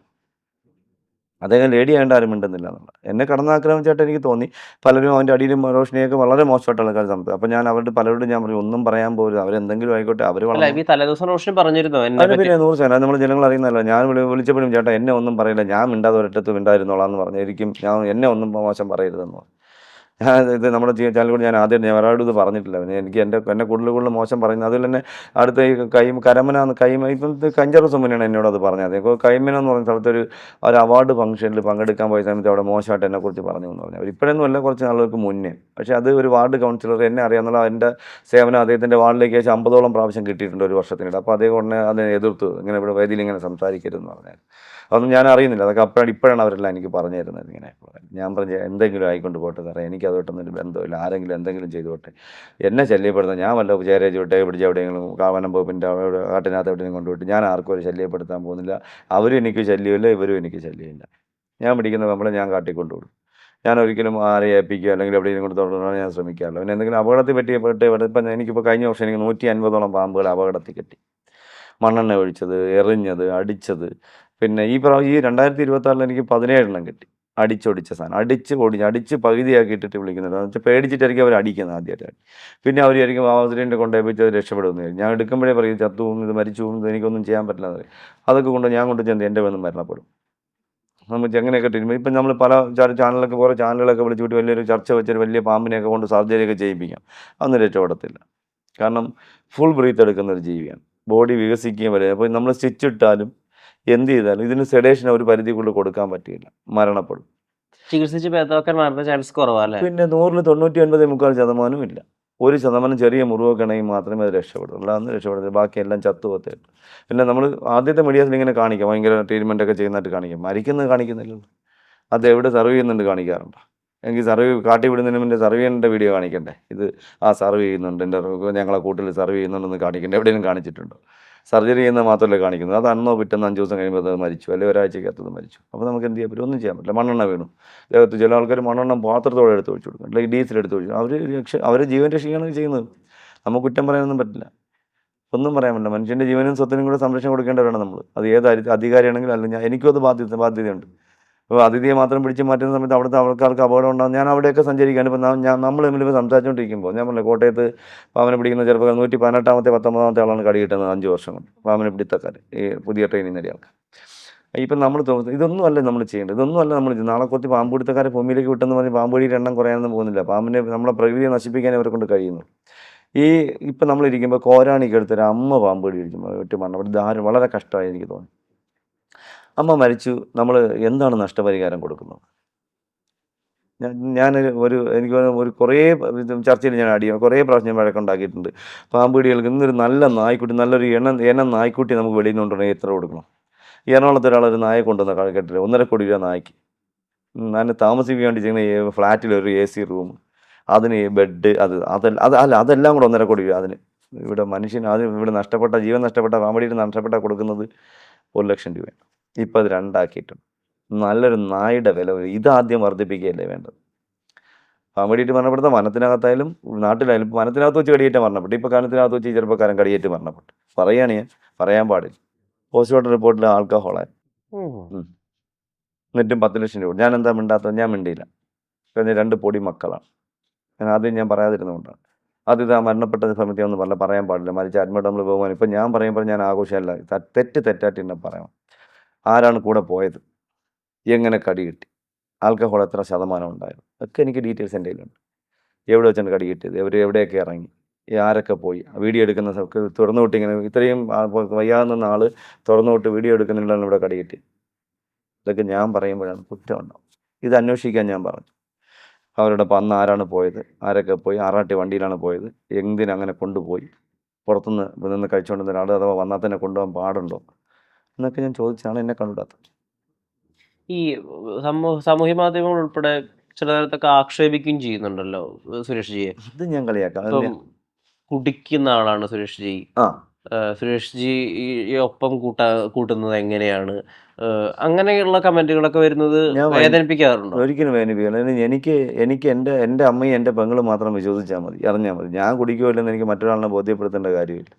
അദ്ദേഹം ലേഡി ആയതുകൊണ്ട് ആരും മിണ്ടുന്നില്ല എന്നുള്ളത്. എന്നെ കടന്നാക്രമിച്ചായിട്ട് എനിക്ക് തോന്നി. പലരും അവൻ്റെ അടിയിലും റോഷിനിയൊക്കെ വളരെ മോശമായിട്ട് ആൾക്കാർ സംസാരിക്കും. അപ്പോൾ ഞാൻ പലരോടും ഞാൻ പറയും, ഒന്നും പറയാൻ പോലും, അവരെന്തെങ്കിലും ആയിക്കോട്ടെ, അവർ അല്ല, വളർന്നു. ഈ തലേദിവസം റോഷൻ പറഞ്ഞിരുന്നോ എന്നെ അതിന് പറ്റി? പിന്നെ 100% അത് നമ്മൾ ജനങ്ങൾ അറിയുന്നതല്ലോ. ഞാൻ വിളിച്ചപ്പോഴും ചേട്ടാ എന്നെ ഒന്നും പറയില്ല, ഞാൻ മിണ്ടാതെ ഒരിടത്ത് മിണ്ടായിരുന്നോളാം എന്ന് പറഞ്ഞു. എന്നെ ഒന്നും മോശം പറയരുതെന്ന് പറഞ്ഞു. ഇത് നമ്മുടെ ചാനൽ കൂടി ഞാൻ ഒരാളും ഇത് പറഞ്ഞിട്ടില്ല. പിന്നെ എനിക്ക് എന്നെ കൂടുതൽ മോശം പറയുന്നത്. അതിൽ തന്നെ അടുത്ത ഈ ഇപ്പം ഇത് 5 ദിവസം മുന്നെയാണ് എന്നോട് അത് പറഞ്ഞത്. ഇപ്പോൾ കൈമന എന്ന് പറഞ്ഞ സ്ഥലത്തൊരു അവാർഡ് ഫംഗ്ഷനിൽ പങ്കെടുക്കാൻ പോയ സമയത്ത് അവിടെ മോശമായിട്ട് എന്നെക്കുറിച്ച് പറഞ്ഞു എന്ന് പറഞ്ഞു. ഇപ്പോഴൊന്നും അല്ല, കുറച്ച് നാളുകൾക്ക് മുന്നേ. പക്ഷേ അത് ഒരു വാർഡ് കൗൺസിലർ, എന്നെ അറിയാമെന്നുള്ള എൻ്റെ സേവനം അദ്ദേഹത്തിൻ്റെ വാർഡിലേക്ക് അയച്ച് 50ഓളം പ്രാവശ്യം കിട്ടിയിട്ടുണ്ട് ഒരു വർഷത്തിനിടെ. അപ്പോൾ അദ്ദേഹം ഉടനെ അതിനെ എതിർത്തു, ഇങ്ങനെ ഇവിടെ വേദിയിൽ ഇങ്ങനെ സംസാരിക്കരുതെന്ന് പറഞ്ഞാൽ. അതൊന്നും ഞാൻ അറിയുന്നില്ല. അതൊക്കെ ഇപ്പോഴാണ് അവരെല്ലാം എനിക്ക് പറഞ്ഞു തരുന്നത്. ഇങ്ങനെ ഞാൻ പറഞ്ഞു, എന്തെങ്കിലും ആയിക്കൊണ്ട് പോട്ടെ സാറേ, എനിക്ക് അതുമായിട്ടൊന്നും ബന്ധമില്ല. ആരെങ്കിലും എന്തെങ്കിലും ചെയ്തു പോട്ടെ, എന്നെ ശല്യപ്പെടുത്താൻ ഞാൻ വല്ല ചേരേജ് വിട്ടേ പിടിച്ച് എവിടെയെങ്കിലും കാവനം വകുപ്പിൻ്റെ കാട്ടിനകത്ത് എവിടെയെങ്കിലും കൊണ്ടുപോയിട്ട് ഞാൻ ആർക്കും ഒരു ശല്യപ്പെടുത്താൻ പോകുന്നില്ല. അവരും എനിക്ക് ശല്യമില്ല, ഇവരും എനിക്ക് ശല്യമില്ല. ഞാൻ പിടിക്കുന്ന നമ്മളെ ഞാൻ കാട്ടിക്കൊണ്ടുവിടും. ഞാൻ ഒരിക്കലും ആരെ ഏൽപ്പിക്കുക അല്ലെങ്കിൽ എവിടെയെങ്കിലും കൊണ്ട് തുടരാൻ ഞാൻ ശ്രമിക്കാമല്ലോ. പിന്നെ എന്തെങ്കിലും അപകടത്തിൽ ഇപ്പം എനിക്കിപ്പോൾ കഴിഞ്ഞ വർഷം എനിക്ക് 150ഓളം പാമ്പുകൾ അപകടത്തിൽ കിട്ടി. മണ്ണെണ്ണ ഒഴിച്ചത്, എറിഞ്ഞത്, അടിച്ചത്. പിന്നെ ഈ 2026 എനിക്ക് 17 കിട്ടി. അടിച്ചൊടിച്ച സാധനം, അടിച്ച് പകുതിയാക്കിയിട്ടിട്ട് വിളിക്കുന്നത്. എന്ന് വെച്ചാൽ പേടിച്ചിട്ടായിരിക്കും അവർ അടിക്കുന്നത് ആദ്യമായിട്ട്. പിന്നെ അവരായിരിക്കും ആശുപത്രിയിൽ കൊണ്ടുപോയി അത് രക്ഷപ്പെടുന്നത്. ഞാൻ എടുക്കുമ്പോഴേ പറയും ചത്തു പോകും, ഇത് മരിച്ചു പോകും, എനിക്കൊന്നും ചെയ്യാൻ പറ്റില്ല. അതൊക്കെ ഞാൻ കൊണ്ട് ചെന്ന് എൻ്റെ വന്ന് മരണപ്പെടും. നമുക്ക് എങ്ങനെയൊക്കെ ട്രീറ്റ്മെൻറ്റ് ഇപ്പം നമ്മൾ പല കുറേ ചാനലുകളൊക്കെ വിളിച്ച് വിട്ട് വലിയൊരു ചർച്ച വെച്ചൊരു വലിയ പാമ്പിനെയൊക്കെ കൊണ്ട് സർജറിയൊക്കെ ചെയ്യിപ്പിക്കാം. അതൊന്നും രക്ഷപ്പെടത്തില്ല. കാരണം ഫുൾ ബ്രീത്ത് എടുക്കുന്ന ഒരു ജീവിയാണ്. ബോഡി വികസിക്കുകയും വരെ. അപ്പോൾ നമ്മൾ സ്റ്റിച്ച് ഇട്ടാലും എന്ത് ചെയ്താലും ഇതിന് സെഡേഷൻ ഒരു പരിധിക്കുള്ളിൽ കൊടുക്കാൻ പറ്റില്ല, മരണപ്പെടും. ചികിത്സിച്ച് ഭേദമാക്കാൻ മാറുന്ന ചാൻസ് കുറവല്ലേ? പിന്നെ 100-ൽ 99.3% ഇല്ല. 1% ചെറിയ മുറിവൊക്കെ ആണെങ്കിൽ മാത്രമേ അത് രക്ഷപ്പെടുള്ളൂ. അല്ലാതെ രക്ഷപ്പെടുന്നത് ബാക്കിയെല്ലാം ചത്തുപോത്തേ. പിന്നെ നമ്മൾ ആദ്യത്തെ മീഡിയാസിൽ ഇങ്ങനെ കാണിക്കാം, ഭയങ്കര ട്രീറ്റ്മെൻറ്റൊക്കെ ചെയ്യുന്നതായിട്ട് കാണിക്കും. മരിക്കുന്നത് കാണിക്കുന്നില്ലല്ലോ. അത് എവിടെ സർവ് ചെയ്യുന്നുണ്ട് കാണിക്കാറുണ്ടോ? എങ്കിൽ കാട്ടി വിടുന്നതിന് മുന്നേ സർവ് ചെയ്യേണ്ട വീഡിയോ കാണിക്കണ്ടേ? ഇത് സർവ് ചെയ്യുന്നുണ്ട്, ഞങ്ങളെ കൂട്ടിൽ സർവ് ചെയ്യുന്നുണ്ടെന്ന് കാണിക്കണ്ടേ? എവിടെയെങ്കിലും കാണിച്ചിട്ടുണ്ടോ? സർജറി ചെയ്യുന്നത് മാത്രമല്ലേ കാണിക്കുന്നത്. അത് അന്നോ പിറ്റേന്ന് 5 ദിവസം കഴിയുമ്പോൾ അത് മരിച്ചു, അല്ലെങ്കിൽ ഒരാഴ്ചക്കകത്തത് മരിച്ചു. അപ്പോൾ നമുക്ക് എന്ത് ചെയ്യാൻ പറ്റും? ഒന്നും ചെയ്യാൻ പറ്റില്ല. മണ്ണെണ്ണ വീണു ദേഹത്ത്. ചില ആൾക്കാർ മണ്ണെണ്ണ പാത്രത്തോടെ എടുത്ത് ഒഴിച്ചു കൊടുക്കും, അല്ലെങ്കിൽ ഡീസലെടുത്ത് ഒഴിച്ചു. അവർ ജീവൻ രക്ഷിക്കുകയാണ് ചെയ്യുന്നത്. നമുക്ക് കുറ്റം പറയാനൊന്നും പറ്റില്ല, ഒന്നും പറയാൻ പറ്റില്ല. മനുഷ്യൻ്റെ ജീവനും സ്വത്തിനും കൂടെ സംരക്ഷണം കൊടുക്കേണ്ടവരാണ് നമ്മൾ. അത് ഏത് അധികാരിയാണെങ്കിലും. അല്ലെങ്കിൽ എനിക്കും അത് ബാധ്യതയുണ്ട്. അപ്പോൾ അതിഥിയെ മാത്രം പിടിച്ച് മാറ്റുന്ന സമയത്ത് അവിടുത്തെ ആൾക്കാർക്ക് അപകടം ഉണ്ടാകും. ഞാൻ അവിടെയൊക്കെ സഞ്ചരിക്കാൻ ഇപ്പം നമ്മൾ തമ്മിൽ സംസാരിച്ചുകൊണ്ടിരിക്കുമ്പോൾ ഞാൻ പറഞ്ഞില്ലേ, കോട്ടയത്ത് പാമ്പിനെ പിടിക്കുന്ന ചെറുപ്പക്കാർ 118-ാമത്തെ 19-ാമത്തെ ആളാണ് കടി കിട്ടുന്നത് 5 വർഷം കൊണ്ട്. പാമ്പിനെ പിടുത്തക്കാർ, ഈ പുതിയ ട്രെയിനിങ് നേടിയ ആൾക്കാർ. ഇപ്പം നമ്മൾ ഇതൊന്നും അല്ല നമ്മൾ ചെയ്യേണ്ടത്. ഇതൊന്നും അല്ല നമ്മൾ നാളെ കുറച്ച് പാമ്പ് പിടുത്തക്കാരെ ഭൂമിയിലേക്ക് വിട്ടെന്ന് പറഞ്ഞ് പാമ്പ് പിടിയുടെ എണ്ണം കുറയാനൊന്നും പോകുന്നില്ല. പാമ്പിനെ നമ്മളെ പ്രകൃതിയെ നശിപ്പിക്കാൻ അവരെ കൊണ്ട് കഴിയുന്നു. ഇപ്പം നമ്മളിരിക്കുമ്പോൾ കോരാണിക്കെടുത്തൊരു അമ്മ പാമ്പ് കടി പിടിക്കുമ്പോൾ ഒറ്റ മരണം വളരെ കഷ്ടമായി എനിക്ക് തോന്നി. അമ്മ മരിച്ചു, നമ്മൾ എന്താണ് നഷ്ടപരിഹാരം കൊടുക്കുന്നത്? എനിക്ക് കുറേ ചർച്ചയിൽ കുറേ പ്രാവശ്യം വഴക്കുണ്ടാക്കിയിട്ടുണ്ട്. പാമ്പ് കടികൾക്ക് ഇന്നൊരു നല്ല നായ്ക്കുട്ടി, നല്ലൊരു നായ്ക്കുട്ടി നമുക്ക് വെളിയിൽ നിന്ന് കൊണ്ടുവരണമെങ്കിൽ എത്ര കൊടുക്കണം? ഈ എറണാകുളത്ത് ഒരാളൊരു നായെ കൊണ്ടുവന്ന കേട്ടില്ല, 1.5 കോടി രൂപ നായ്ക്ക്. ഞാൻ താമസിക്കാൻ വേണ്ടി ചെയ്യുന്ന ഫ്ലാറ്റിലൊരു AC റൂം, അതിന് ബെഡ്, അതെല്ലാം കൂടെ 1.5 കോടി രൂപ. അതിന് ഇവിടെ ഇവിടെ ജീവൻ നഷ്ടപ്പെട്ട പാമ്പടിയിട്ട് നഷ്ടപ്പെട്ട കൊടുക്കുന്നത് 1 ലക്ഷം രൂപയാണ്. ഇപ്പം അത് 2 ആക്കിയിട്ടുണ്ട്. നല്ലൊരു നായുടെ വില ഇതാദ്യം വർദ്ധിപ്പിക്കുകയല്ലേ വേണ്ടത്. പാമ്പടിയിട്ട് മരണപ്പെടുന്ന വനത്തിനകത്തായാലും നാട്ടിലായാലും. വനത്തിനകത്ത് വെച്ച് കടിയേറ്റ് മരണപ്പെട്ടു. ഇപ്പോൾ കാനത്തിനകത്ത് വെച്ച് ഈ ചെറുപ്പക്കാരൻ കടിയേറ്റ് മരണപ്പെട്ടു. പറയുകയാണ് ഞാൻ, പറയാൻ പാടില്ല. പോസ്റ്റ്മോർട്ടം റിപ്പോർട്ടിൽ ആൽക്കഹോളായി. എന്നിട്ടും 10 ലക്ഷം രൂപ. ഞാൻ എന്താ മിണ്ടാത്തത്? ഞാൻ മിണ്ടിയില്ല. കഴിഞ്ഞ 2 പൊടി മക്കളാണ്. ഞാൻ പറയാതിരുന്നുകൊണ്ടാണ്. ആ മരണപ്പെട്ട സമയത്ത് ഒന്നും പറയാൻ പാടില്ല. മരിച്ച അഡ്മിറ്റ് നമ്മൾ ബഹുമാനം. ഇപ്പം ഞാൻ പറയുമ്പോൾ ഞാൻ ആഘോഷമല്ല, തെറ്റായിട്ട് എന്നെ പറയണം. ആരാണ് കൂടെ പോയത്? എങ്ങനെ കടി കിട്ടി? ആൽക്കഹോൾ എത്ര ശതമാനം ഉണ്ടായിരുന്നു, ഒക്കെ എനിക്ക് ഡീറ്റെയിൽസ് എൻ്റെ കയ്യിലുണ്ട്. എവിടെ വെച്ചാണ് കടി കിട്ടിയത്, എവിടെയൊക്കെ ഇറങ്ങി, ആരൊക്കെ പോയി, വീഡിയോ എടുക്കുന്ന തുറന്നു വിട്ട് ഇങ്ങനെ ഇത്രയും വയ്യാതെ നിന്ന ആൾ തുറന്നു വിട്ട് വീഡിയോ എടുക്കുന്നില്ലാണ് ഇവിടെ കടി കിട്ടി. ഇതൊക്കെ ഞാൻ പറയുമ്പോഴാണ് കുറ്റമുണ്ടാവും. ഇത് അന്വേഷിക്കാൻ ഞാൻ പറഞ്ഞു. അവരോടൊപ്പം അന്ന് ആരാണ് പോയത്, ആരൊക്കെ പോയി, ആറാട്ടി വണ്ടിയിലാണ് പോയത്, എന്തിനങ്ങനെ കൊണ്ടുപോയി, പുറത്തുനിന്ന് നിന്ന് കഴിച്ചുകൊണ്ടിരുന്ന ഒരാൾ അഥവാ വന്നാൽ തന്നെ കൊണ്ടുപോകാൻ പാടുണ്ടോ എന്നൊക്കെ ഞാൻ ചോദിച്ചാണ് എന്നെ കണ്ടെത്താത്തത്. ഈ സാമൂഹ്യ മാധ്യമങ്ങൾ ഉൾപ്പെടെ ചില നേരത്തൊക്കെ ആക്ഷേപിക്കുകയും ചെയ്യുന്നുണ്ടല്ലോ സുരേഷ് ജിയെ. ഇത് ഞാൻ കളിയാക്കാം. ഇപ്പം കുടിക്കുന്ന ആളാണ് സുരേഷ് ജി. ആ സുരേഷ് ജി ഈ ഒപ്പം കൂട്ടുന്നത് എങ്ങനെയാണ്, അങ്ങനെയുള്ള കമന്റുകളൊക്കെ വരുന്നത് ഞാൻ വേദനിപ്പിക്കാറുണ്ടോ? ഒരിക്കലും വേദനിപ്പിക്കണം. എനിക്ക് എൻ്റെ അമ്മയും എൻ്റെ പെങ്ങളും മാത്രം വിശ്വസിച്ചാൽ മതി, അറിഞ്ഞാൽ മതി. ഞാൻ കുടിക്കുമല്ലെന്ന് എനിക്ക് മറ്റൊരാളിനെ ബോധ്യപ്പെടുത്തേണ്ട കാര്യമില്ല.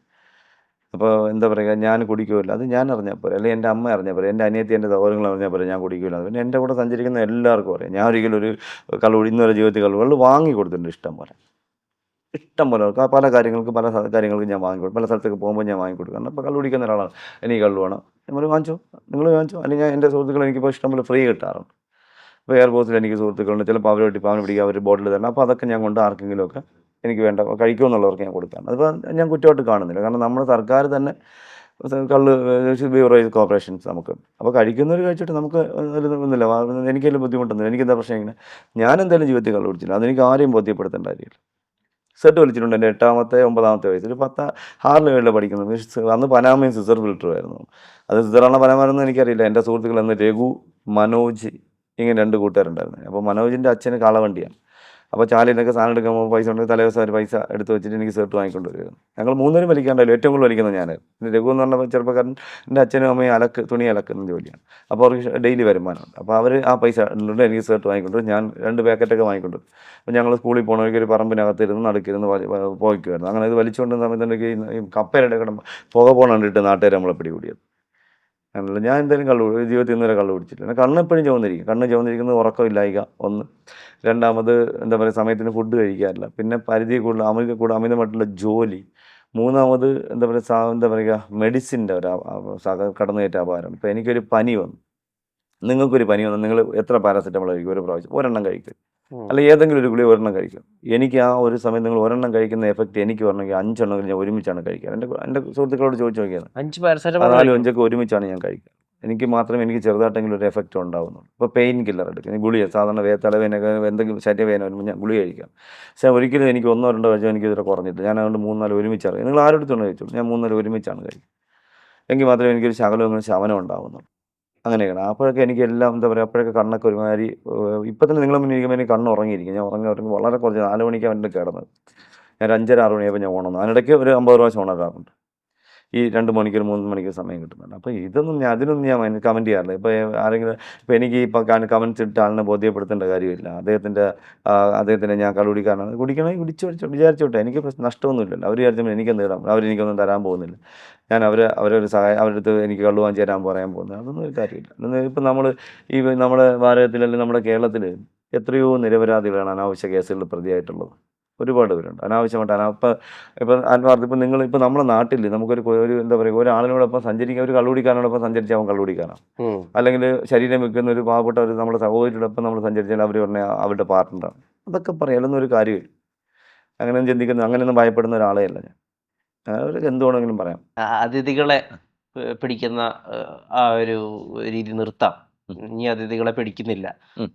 അപ്പോൾ എന്താ പറയുക, ഞാൻ കുടിക്കുമല്ലോ, അത് ഞാൻ അറിഞ്ഞാൽ പോരെ, അല്ലെങ്കിൽ എൻ്റെ അമ്മ അറിഞ്ഞാൽ പോരെ, എൻ്റെ അനിയത്തി എൻ്റെ സഹോദരങ്ങൾ അറിഞ്ഞാൽ പോരെ ഞാൻ കുടിക്കില്ല. പിന്നെ എൻ്റെ കൂടെ സഞ്ചരിക്കുന്ന എല്ലാവർക്കും അറിയാം. ഞാൻ ഒരിക്കലും ഒരു ഇന്നുവരെ ജീവിതത്തിൽ കള്ള് വാങ്ങി കൊടുത്തിട്ടുണ്ട് ഇഷ്ടം പോലെ പല കാര്യങ്ങൾക്ക് ഞാൻ വാങ്ങിക്കൊടുക്കും. പല സ്ഥലത്തേക്ക് പോകുമ്പോൾ ഞാൻ വാങ്ങിക്കൊടുക്കും. കാരണം ഇപ്പോൾ കള്ള് കുടിക്കുന്ന ഒരാളാണ്, എനിക്ക് കള്ള് വേണം, നമ്മൾ വാങ്ങിച്ചോ, നിങ്ങൾ വാങ്ങിച്ചോ. അല്ലെങ്കിൽ ഞാൻ എൻ്റെ സുഹൃത്തുക്കൾ എനിക്കിപ്പോൾ ഇഷ്ടംപോലെ ഫ്രീ കിട്ടാറുണ്ട്. ഇപ്പോൾ എയർപോർട്ടിൽ എനിക്ക് സുഹൃത്തുക്കളുണ്ട്, ചിലപ്പോൾ അവരെ പിടിക്കുക, അവർ ബോട്ടിൽ തരണം. അപ്പോൾ അതൊക്കെ ഞാൻ കൊണ്ട് ആർക്കെങ്കിലുമൊക്കെ എനിക്ക് വേണ്ട കഴിക്കുമെന്നുള്ളവർക്ക് ഞാൻ കൊടുക്കാം. അതിപ്പോൾ ഞാൻ കുറ്റമായിട്ട് കാണുന്നില്ല. കാരണം നമ്മുടെ സർക്കാർ തന്നെ കള്ള് ബ്യൂറോയിസ് കോർപ്പറേഷൻസ് നമുക്ക്, അപ്പോൾ കഴിക്കുന്നവർ കഴിച്ചിട്ട് നമുക്ക് ഒന്നുമില്ല, എനിക്കെല്ലാം ബുദ്ധിമുട്ടൊന്നുമില്ല. എനിക്കെന്താ പ്രശ്നം? ഇങ്ങനെ ഞാൻ എന്തായാലും ജീവിതത്തിൽ കള്ള് കുടിച്ചില്ല, അതെനിക്ക് ആരെയും ബോധ്യപ്പെടുത്തേണ്ട കാര്യമില്ല. സെറ്റ് വലിച്ചിട്ടുണ്ട് എൻ്റെ 8ാമത്തെ 9ാമത്തെ വയസ്സിൽ. 6 ലെവലിൽ പഠിക്കുന്നത്. അന്ന് പനാമയും സിസർ ഫിൽറ്ററും ആയിരുന്നു. അത് സിസറാണോ പനാമാണെന്ന് എനിക്കറിയില്ല. എൻ്റെ സുഹൃത്തുക്കൾ അന്ന് രഘു, മനോജ്, ഇങ്ങനെ 2 കൂട്ടുകാരുണ്ടായിരുന്നു. അപ്പോൾ മനോജിൻ്റെ അച്ഛന് കാളവണ്ടിയാണ്. അപ്പോൾ ചാലിനൊക്കെ സാധനം എടുക്കുമ്പോൾ പൈസ ഉണ്ടെങ്കിൽ തലേദിവസം അവർ പൈസ എടുത്ത് വെച്ചിട്ട് എനിക്ക് ഷർട്ട് വാങ്ങിക്കൊണ്ട് വരുമായിരുന്നു. ഞങ്ങൾ 3 വലിക്കാണ്ടല്ലോ, ഏറ്റവും കൂടുതൽ വലിക്കുന്നത് ഞാനായിരുന്നു. പിന്നെ രഘു എന്ന് പറഞ്ഞ ചെറുപ്പക്കാരൻ, എൻ്റെ അച്ഛനും അമ്മയും തുണി അലക്കുന്ന ജോലിയാണ്. അപ്പോൾ അവർക്ക് ഡെയിലി വരുമാനമുണ്ട്. അപ്പോൾ അവർ ആ പൈസ ഉണ്ടെങ്കിൽ എനിക്ക് ഷർട്ട് വാങ്ങിക്കൊണ്ടു, ഞാൻ 2 പാക്കറ്റൊക്കെ വാങ്ങിക്കൊണ്ടു. അപ്പോൾ ഞങ്ങൾ സ്കൂളിൽ പോകണമെങ്കിൽ ഒരു പറമ്പിനകത്തിരുന്ന് നടുക്കിരുന്ന് പോയിക്കുമായിരുന്നു. അങ്ങനെ ഇത് വലിച്ചുകൊണ്ടിരുന്ന സമയത്ത് ഈ കപ്പയുടെ കിടമ്പോൾ പുക പോകണം കണ്ടിട്ട് നാട്ടുകാർ നമ്മളെ പിടികൂടിയത്. അങ്ങനെയല്ല, ഞാൻ എന്തായാലും ജീവിതത്തിൽ ഇന്നുവരെ കള്ളു കുടിച്ചിട്ടില്ല. കണ്ണെപ്പോഴും ചുവന്നിരിക്കും. കണ്ണ് ചുവന്നിരിക്കുന്നത് ഉറക്കമില്ലായിക ഒന്ന്. രണ്ടാമത് എന്താ പറയുക, സമയത്തിന് ഫുഡ് കഴിക്കാറില്ല. പിന്നെ പരിധി കൂടുതൽ അമിതമായിട്ടുള്ള ജോലി. മൂന്നാമത് എന്താ പറയുക മെഡിസിൻ്റെ ഒരു കടന്നുകയറ്റ അപാരം. ഇപ്പോൾ എനിക്കൊരു പനി വന്നു, നിങ്ങൾക്കൊരു പനി വന്നു, നിങ്ങൾ എത്ര പാരാസെറ്റമോൾ കഴിക്കും? ഒരു പ്രാവശ്യം ഒരെണ്ണം കഴിക്കും, അല്ലെങ്കിൽ ഏതെങ്കിലും ഒരു ഗുളിക ഒരെണ്ണം കഴിക്കും. എനിക്ക് ആ ഒരു സമയം നിങ്ങൾ ഒരെണ്ണം കഴിക്കുന്ന എഫക്റ്റ് എനിക്ക് വരണമെങ്കിൽ 5 എണ്ണം ഞാൻ ഒരുമിച്ചാണ് കഴിക്കുക. എൻ്റെ സുഹൃത്തുക്കളോട് ചോദിച്ചു നോക്കിയത്, 5 പാരസെറ്റമോൾ 4 5 ഒരുമിച്ചാണ് ഞാൻ കഴിക്കുക. എനിക്ക് മാത്രമേ എനിക്ക് ചെറുതായിട്ടെങ്കിലും ഒരു എഫക്റ്റ് ഉണ്ടാകുന്നുള്ളൂ. ഇപ്പോൾ പെയിൻ കില്ലർ എടുക്കും, ഗുളിക സാധാരണ തലവേനൊക്കെ എന്തെങ്കിലും ശരീരവേദന വരുമ്പോൾ ഞാൻ ഗുളിക കഴിക്കാം. പക്ഷേ ഒരിക്കലും എനിക്ക് 1 2 കഴിച്ചാൽ എനിക്ക് ഇതുവരെ കുറഞ്ഞിട്ട്. ഞാൻ അതുകൊണ്ട് 3 4 ഒരുമിച്ചാണ്. നിങ്ങൾ ആരോടുത്തോണ്ട് കഴിച്ചോളൂ, ഞാൻ 3 4 ഒരുമിച്ചാണ് കഴിക്കുക. എങ്കിൽ മാത്രമേ എനിക്കൊരു ശമനം ഉണ്ടാകുന്നുള്ളൂ. അങ്ങനെയാണ്. അപ്പോഴൊക്കെ എനിക്ക് എല്ലാം എന്താ പറയുക, അപ്പോഴൊക്കെ കണ്ണൊക്കെ ഒരുമാതിരി, ഇപ്പം തന്നെ നിങ്ങളെ മുന്നിൽ ഇരിക്കുമ്പോൾ എനിക്ക് കണ്ണ് ഉറങ്ങിയിരിക്കും. ഞാൻ ഉറങ്ങി വളരെ കുറച്ച് 4 മണിക്കാണ് എൻ്റെ കിടന്നത്. ഞാൻ 5:30 6 മണിയായപ്പോൾ ഞാൻ ഉണർന്നു. അതിനിടയ്ക്ക് ഒരു 50 പ്രാവശ്യം ഉണരാറുണ്ട്. ഈ 2 മണിക്കൂർ 3 മണിക്കൂർ സമയം കിട്ടുന്നുണ്ട്. അപ്പോൾ അതിനൊന്നും ഞാൻ കമൻറ്റ് ചെയ്യാറില്ല. ഇപ്പോൾ ആരെങ്കിലും എനിക്ക് ഇപ്പോൾ കമൻറ്റ്സ് ഇട്ട ആളിനെ ബോധ്യപ്പെടുത്തേണ്ട കാര്യമില്ല. അദ്ദേഹത്തിന് ഞാൻ കുടിക്കണമെങ്കിൽ വിചാരിച്ചോട്ടെ, എനിക്ക് നഷ്ടമൊന്നുമില്ലല്ലോ. അവർ വിചാരിച്ചപ്പോൾ എനിക്കെന്ത് നേടാം? അവരെനിക്കൊന്നും തരാൻ പോകുന്നില്ല. ഞാൻ അവരൊരു അവരുടെ അടുത്ത് എനിക്ക് കള്ളു വാങ്ങിച്ച് തരാൻ പറയാൻ പോകുന്നത്, അതൊന്നും ഒരു കാര്യമില്ല. ഇപ്പം നമ്മുടെ ഭാരതത്തിൽ അല്ലെങ്കിൽ നമ്മുടെ കേരളത്തിൽ എത്രയോ നിരപരാധികളാണ് അനാവശ്യ കേസുകളിൽ പ്രതിയായിട്ടുള്ളത്. ഒരുപാട് പേരുണ്ട് അനാവശ്യമായിട്ട്. ഇപ്പം നിങ്ങളിപ്പോൾ നമ്മുടെ നാട്ടിൽ നമുക്കൊരു എന്താ പറയുക, ഒരാളിനോടൊപ്പം സഞ്ചരിക്കാൻ, ഒരു കള്ളുകുടിക്കാരനോടൊപ്പം സഞ്ചരിച്ചാൽ അവൻ കള്ളുകുടിക്കാനാണ്. അല്ലെങ്കിൽ ശരീരം വെക്കുന്ന ഒരു പാവപ്പെട്ട ഒരു നമ്മുടെ സഹോദരിയോടൊപ്പം നമ്മൾ സഞ്ചരിച്ചാൽ അവർ പറഞ്ഞാൽ അവരുടെ പാർട്ട്ണറാണ്. അതൊക്കെ പറയാനൊന്നും ഒരു കാര്യമില്ല. അങ്ങനെയൊന്നും ചിന്തിക്കുന്ന, അങ്ങനെയൊന്നും ഭയപ്പെടുന്ന ഒരാളെ അല്ല ഞാൻ. അവർക്ക് എന്ത് വേണമെങ്കിലും പറയാം. അതിഥികളെ പിടിക്കുന്ന ആ ഒരു രീതി നിർത്താം, ഇനി അതിഥികളെ പിടിക്കുന്നില്ല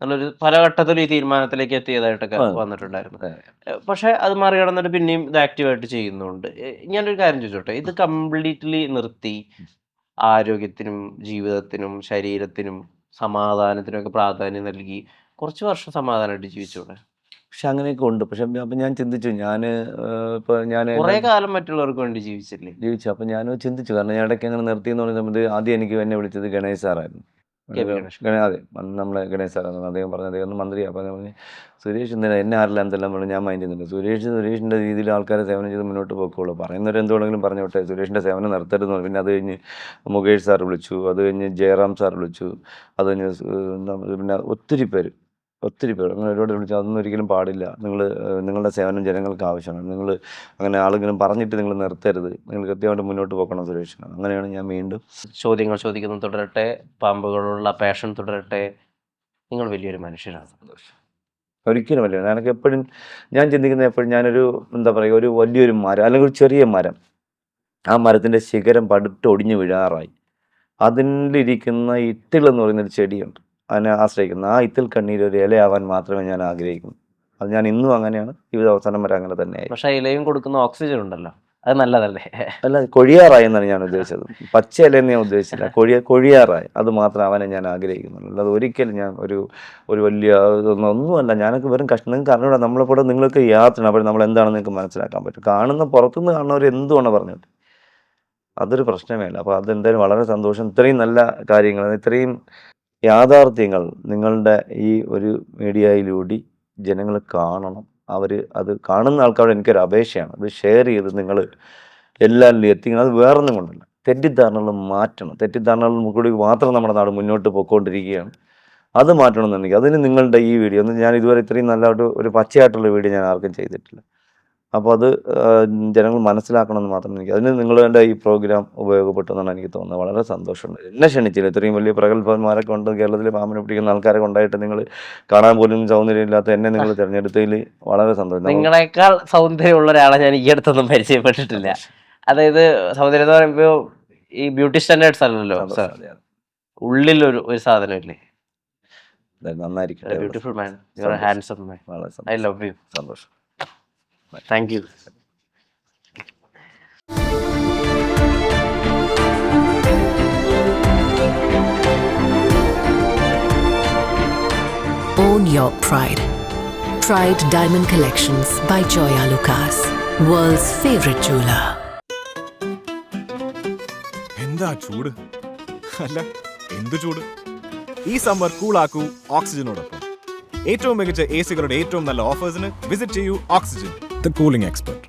എന്നുള്ളൊരു പല ഘട്ടത്തിലും ഈ തീരുമാനത്തിലേക്ക് എത്തിയതായിട്ടൊക്കെ വന്നിട്ടുണ്ടായിരുന്നു. പക്ഷെ അത് മറികടന്നിട്ട് പിന്നെയും ഇത് ആക്റ്റീവായിട്ട് ചെയ്യുന്നുണ്ട്. ഞാനൊരു കാര്യം ചോദിച്ചോട്ടെ, ഇത് കംപ്ലീറ്റ്ലി നിർത്തി ആരോഗ്യത്തിനും ജീവിതത്തിനും ശരീരത്തിനും സമാധാനത്തിനും ഒക്കെ പ്രാധാന്യം നൽകി കുറച്ച് വർഷം സമാധാനമായിട്ട് ജീവിച്ചൂടെ? പക്ഷെ അങ്ങനെയൊക്കെ ഉണ്ട്. പക്ഷെ അപ്പം ഞാൻ ചിന്തിച്ചു, ഇപ്പോൾ ഞാൻ കുറേ കാലം മറ്റുള്ളവർക്ക് വേണ്ടി ജീവിച്ചില്ലേ? ജീവിച്ചു. അപ്പം ഞാൻ ചിന്തിച്ചു, കാരണം ഞാൻ ഇടയ്ക്ക് അങ്ങനെ നിർത്തിയെന്ന് പറഞ്ഞ സമയത്ത് ആദ്യം എന്നെ വിളിച്ചത് ഗണേശ് സാറായിരുന്നു. അതെ, നമ്മളെ ഗണേശ് സാറായിരുന്നു. അദ്ദേഹം ഒന്ന് മന്ത്രിയാണ്. അപ്പോൾ ഞാൻ പറഞ്ഞു, സുരേഷ് എന്നെ ആരെല്ലാം എന്തെല്ലാം പറഞ്ഞു, ഞാൻ മൈൻഡ് ചെയ്യുന്നില്ല. സുരേഷിൻ്റെ രീതിയിൽ ആൾക്കാരെ സേവനം ചെയ്ത് മുന്നോട്ട് പോയിക്കോളൂ. പറയുന്നവർ എന്തുവേണമെങ്കിലും പറഞ്ഞോട്ടെ, സുരേഷിൻ്റെ സേവനം നിർത്തരുതെന്ന് പറഞ്ഞു. പിന്നെ അത് കഴിഞ്ഞ് മുകേഷ് സാർ വിളിച്ചു, അത് കഴിഞ്ഞ് ജയറാം സാർ വിളിച്ചു, അത് കഴിഞ്ഞ് പിന്നെ ഒത്തിരി പേര് അങ്ങനെ ഒരുപാട് വിളിച്ചു. അതൊന്നും ഒരിക്കലും പാടില്ല. നിങ്ങളുടെ സേവനം ജനങ്ങൾക്ക് ആവശ്യമാണ്. നിങ്ങൾ അങ്ങനെ ആളെങ്കിലും പറഞ്ഞിട്ട് നിങ്ങൾ നിർത്തരുത്, നിങ്ങൾ കൃത്യമായിട്ട് മുന്നോട്ട് പോക്കണം സുരേഷ്. അങ്ങനെയാണ് ഞാൻ വീണ്ടും ചോദ്യങ്ങൾ ചോദിക്കുന്നത് തുടരട്ടെ, പാമ്പുകളുള്ള പാഷൻ തുടരട്ടെ. നിങ്ങൾ വലിയൊരു മനുഷ്യനാണ്. ഒരിക്കലുമല്ല. ഞാനൊക്കെ എപ്പോഴും ഞാൻ ചിന്തിക്കുന്നത് എപ്പോഴും ഞാനൊരു എന്താ പറയുക, ഒരു വലിയൊരു മരം അല്ലെങ്കിൽ ഒരു ചെറിയ മരം, ആ മരത്തിൻ്റെ ശിഖരം പടുത്ത് ഒടിഞ്ഞു വീഴാറായി. അതിലിരിക്കുന്ന ഇത്തിൾ എന്ന് പറയുന്നൊരു ചെടിയുണ്ട്, അതിനെ ആശ്രയിക്കുന്ന ആ ഇത്തിൾ കണ്ണീര് ഒരു ഇലയാവാൻ മാത്രമേ ഞാൻ ആഗ്രഹിക്കുന്നു. അത് ഞാൻ ഇന്നും അങ്ങനെയാണ്, ജീവിത അവസാനം വരെ അങ്ങനെ തന്നെയായി. പക്ഷേ ഇലയും കൊടുക്കുന്ന ഓക്സിജൻ ഉണ്ടല്ലോ, അത് നല്ലതല്ലേ? അല്ല, കൊഴിയാറായി എന്നാണ് ഞാൻ ഉദ്ദേശിച്ചത്. പച്ച ഇലയെന്ന് ഞാൻ ഉദ്ദേശിച്ചില്ല, കൊഴിയാറായി, അത് മാത്രം അവനെ ഞാൻ ആഗ്രഹിക്കുന്നുള്ളൂ. അല്ലാതെ ഒരിക്കലും ഞാൻ ഒരു വലിയ ഒന്നുമല്ല. ഞാനൊക്കെ വെറും കഷ്ണം. നിങ്ങൾക്ക് അറിഞ്ഞൂടാ, നമ്മളെപ്പോലെ നിങ്ങൾക്ക് യാത്രയാണ്, അപ്പോൾ നമ്മൾ എന്താണെന്ന് നിങ്ങൾക്ക് മനസ്സിലാക്കാൻ പറ്റും. കാണുന്ന പുറത്തുനിന്ന് കാണുന്നവർ എന്തുമാണ് പറഞ്ഞിട്ട് അതൊരു പ്രശ്നമേ അല്ല. അപ്പോൾ അതെന്തായാലും വളരെ സന്തോഷം. ഇത്രയും നല്ല കാര്യങ്ങൾ, ഇത്രയും യാഥാർത്ഥ്യങ്ങൾ നിങ്ങളുടെ ഈ ഒരു മീഡിയയിലൂടെ ജനങ്ങൾ കാണണം. അവർ അത് കാണുന്ന ആൾക്കാരോട് എനിക്കൊരു അപേക്ഷയാണ്, അത് ഷെയർ ചെയ്ത് നിങ്ങൾ എല്ലാവരിലും എത്തിക്കണം. അത് വേറൊന്നും കൊണ്ടല്ല, തെറ്റിദ്ധാരണകൾ മാറ്റണം. തെറ്റിദ്ധാരണകൾ കൂടി മാത്രം നമ്മുടെ നാട് മുന്നോട്ട് പോയിക്കൊണ്ടിരിക്കുകയാണ്. അത് മാറ്റണമെന്നുണ്ടെങ്കിൽ അതിന് നിങ്ങളുടെ ഈ വീഡിയോ ഒന്ന്, ഞാൻ ഇതുവരെ ഇത്രയും നല്ലതായിട്ട് ഒരു പച്ചയായിട്ടുള്ള വീഡിയോ ഞാൻ ആർക്കും ചെയ്തിട്ടില്ല. അപ്പോൾ അത് ജനങ്ങൾ മനസ്സിലാക്കണമെന്ന് മാത്രം എനിക്ക്, അതിന് നിങ്ങളുടെ ഈ പ്രോഗ്രാം ഉപയോഗപ്പെട്ടു എന്നാണ് എനിക്ക് തോന്നുന്നത്. വളരെ സന്തോഷമുണ്ട്. എന്നെ ക്ഷണിച്ചില്ല, ഇത്രയും വലിയ പ്രഗത്ഭന്മാരൊക്കെ ഉണ്ട് കേരളത്തിൽ, പാമ്പിനെ പിടിക്കുന്ന ആൾക്കാരൊക്കെ ഉണ്ടായിട്ട് നിങ്ങൾ കാണാൻ പോലും സൗന്ദര്യമില്ലാത്ത എന്നെ നിങ്ങൾ തിരഞ്ഞെടുത്തതിൽ വളരെ സന്തോഷം. നിങ്ങളെക്കാൾ സൗന്ദര്യമുള്ള ഒരാളെ ഞാൻ ഈ അടുത്തൊന്നും പരിചയപ്പെട്ടിട്ടില്ല. അതായത് സൗന്ദര്യം എന്ന് പറയുമ്പോൾ ഈ ബ്യൂട്ടി സ്റ്റാൻഡേർഡ്സ് അല്ലല്ലോ സാർ, ഉള്ളിലൊരു സാധനം ഇല്ലേ? നന്നായിരിക്കട്ടെ. Beautiful man, you are handsome man. I love you. സന്തോഷം. Thank you. Own your pride. Pride Diamond Collections by Joya Lucas, world's favorite jeweler. എന്താ ചൂട്, അല്ല എന്ത് ചൂട്. ഈ സമ്മർ കൂളാക്കൂ ഓക്സിജനോടൊപ്പം. ഏറ്റവും മികച്ച എ സികളുടെ ഏറ്റവും നല്ല ഓഫേഴ്സിന് വിസിറ്റ് ചെയ്യൂ ഓക്സിജൻ, ദ കൂളിംഗ് എക്സ്പെർട്ട്.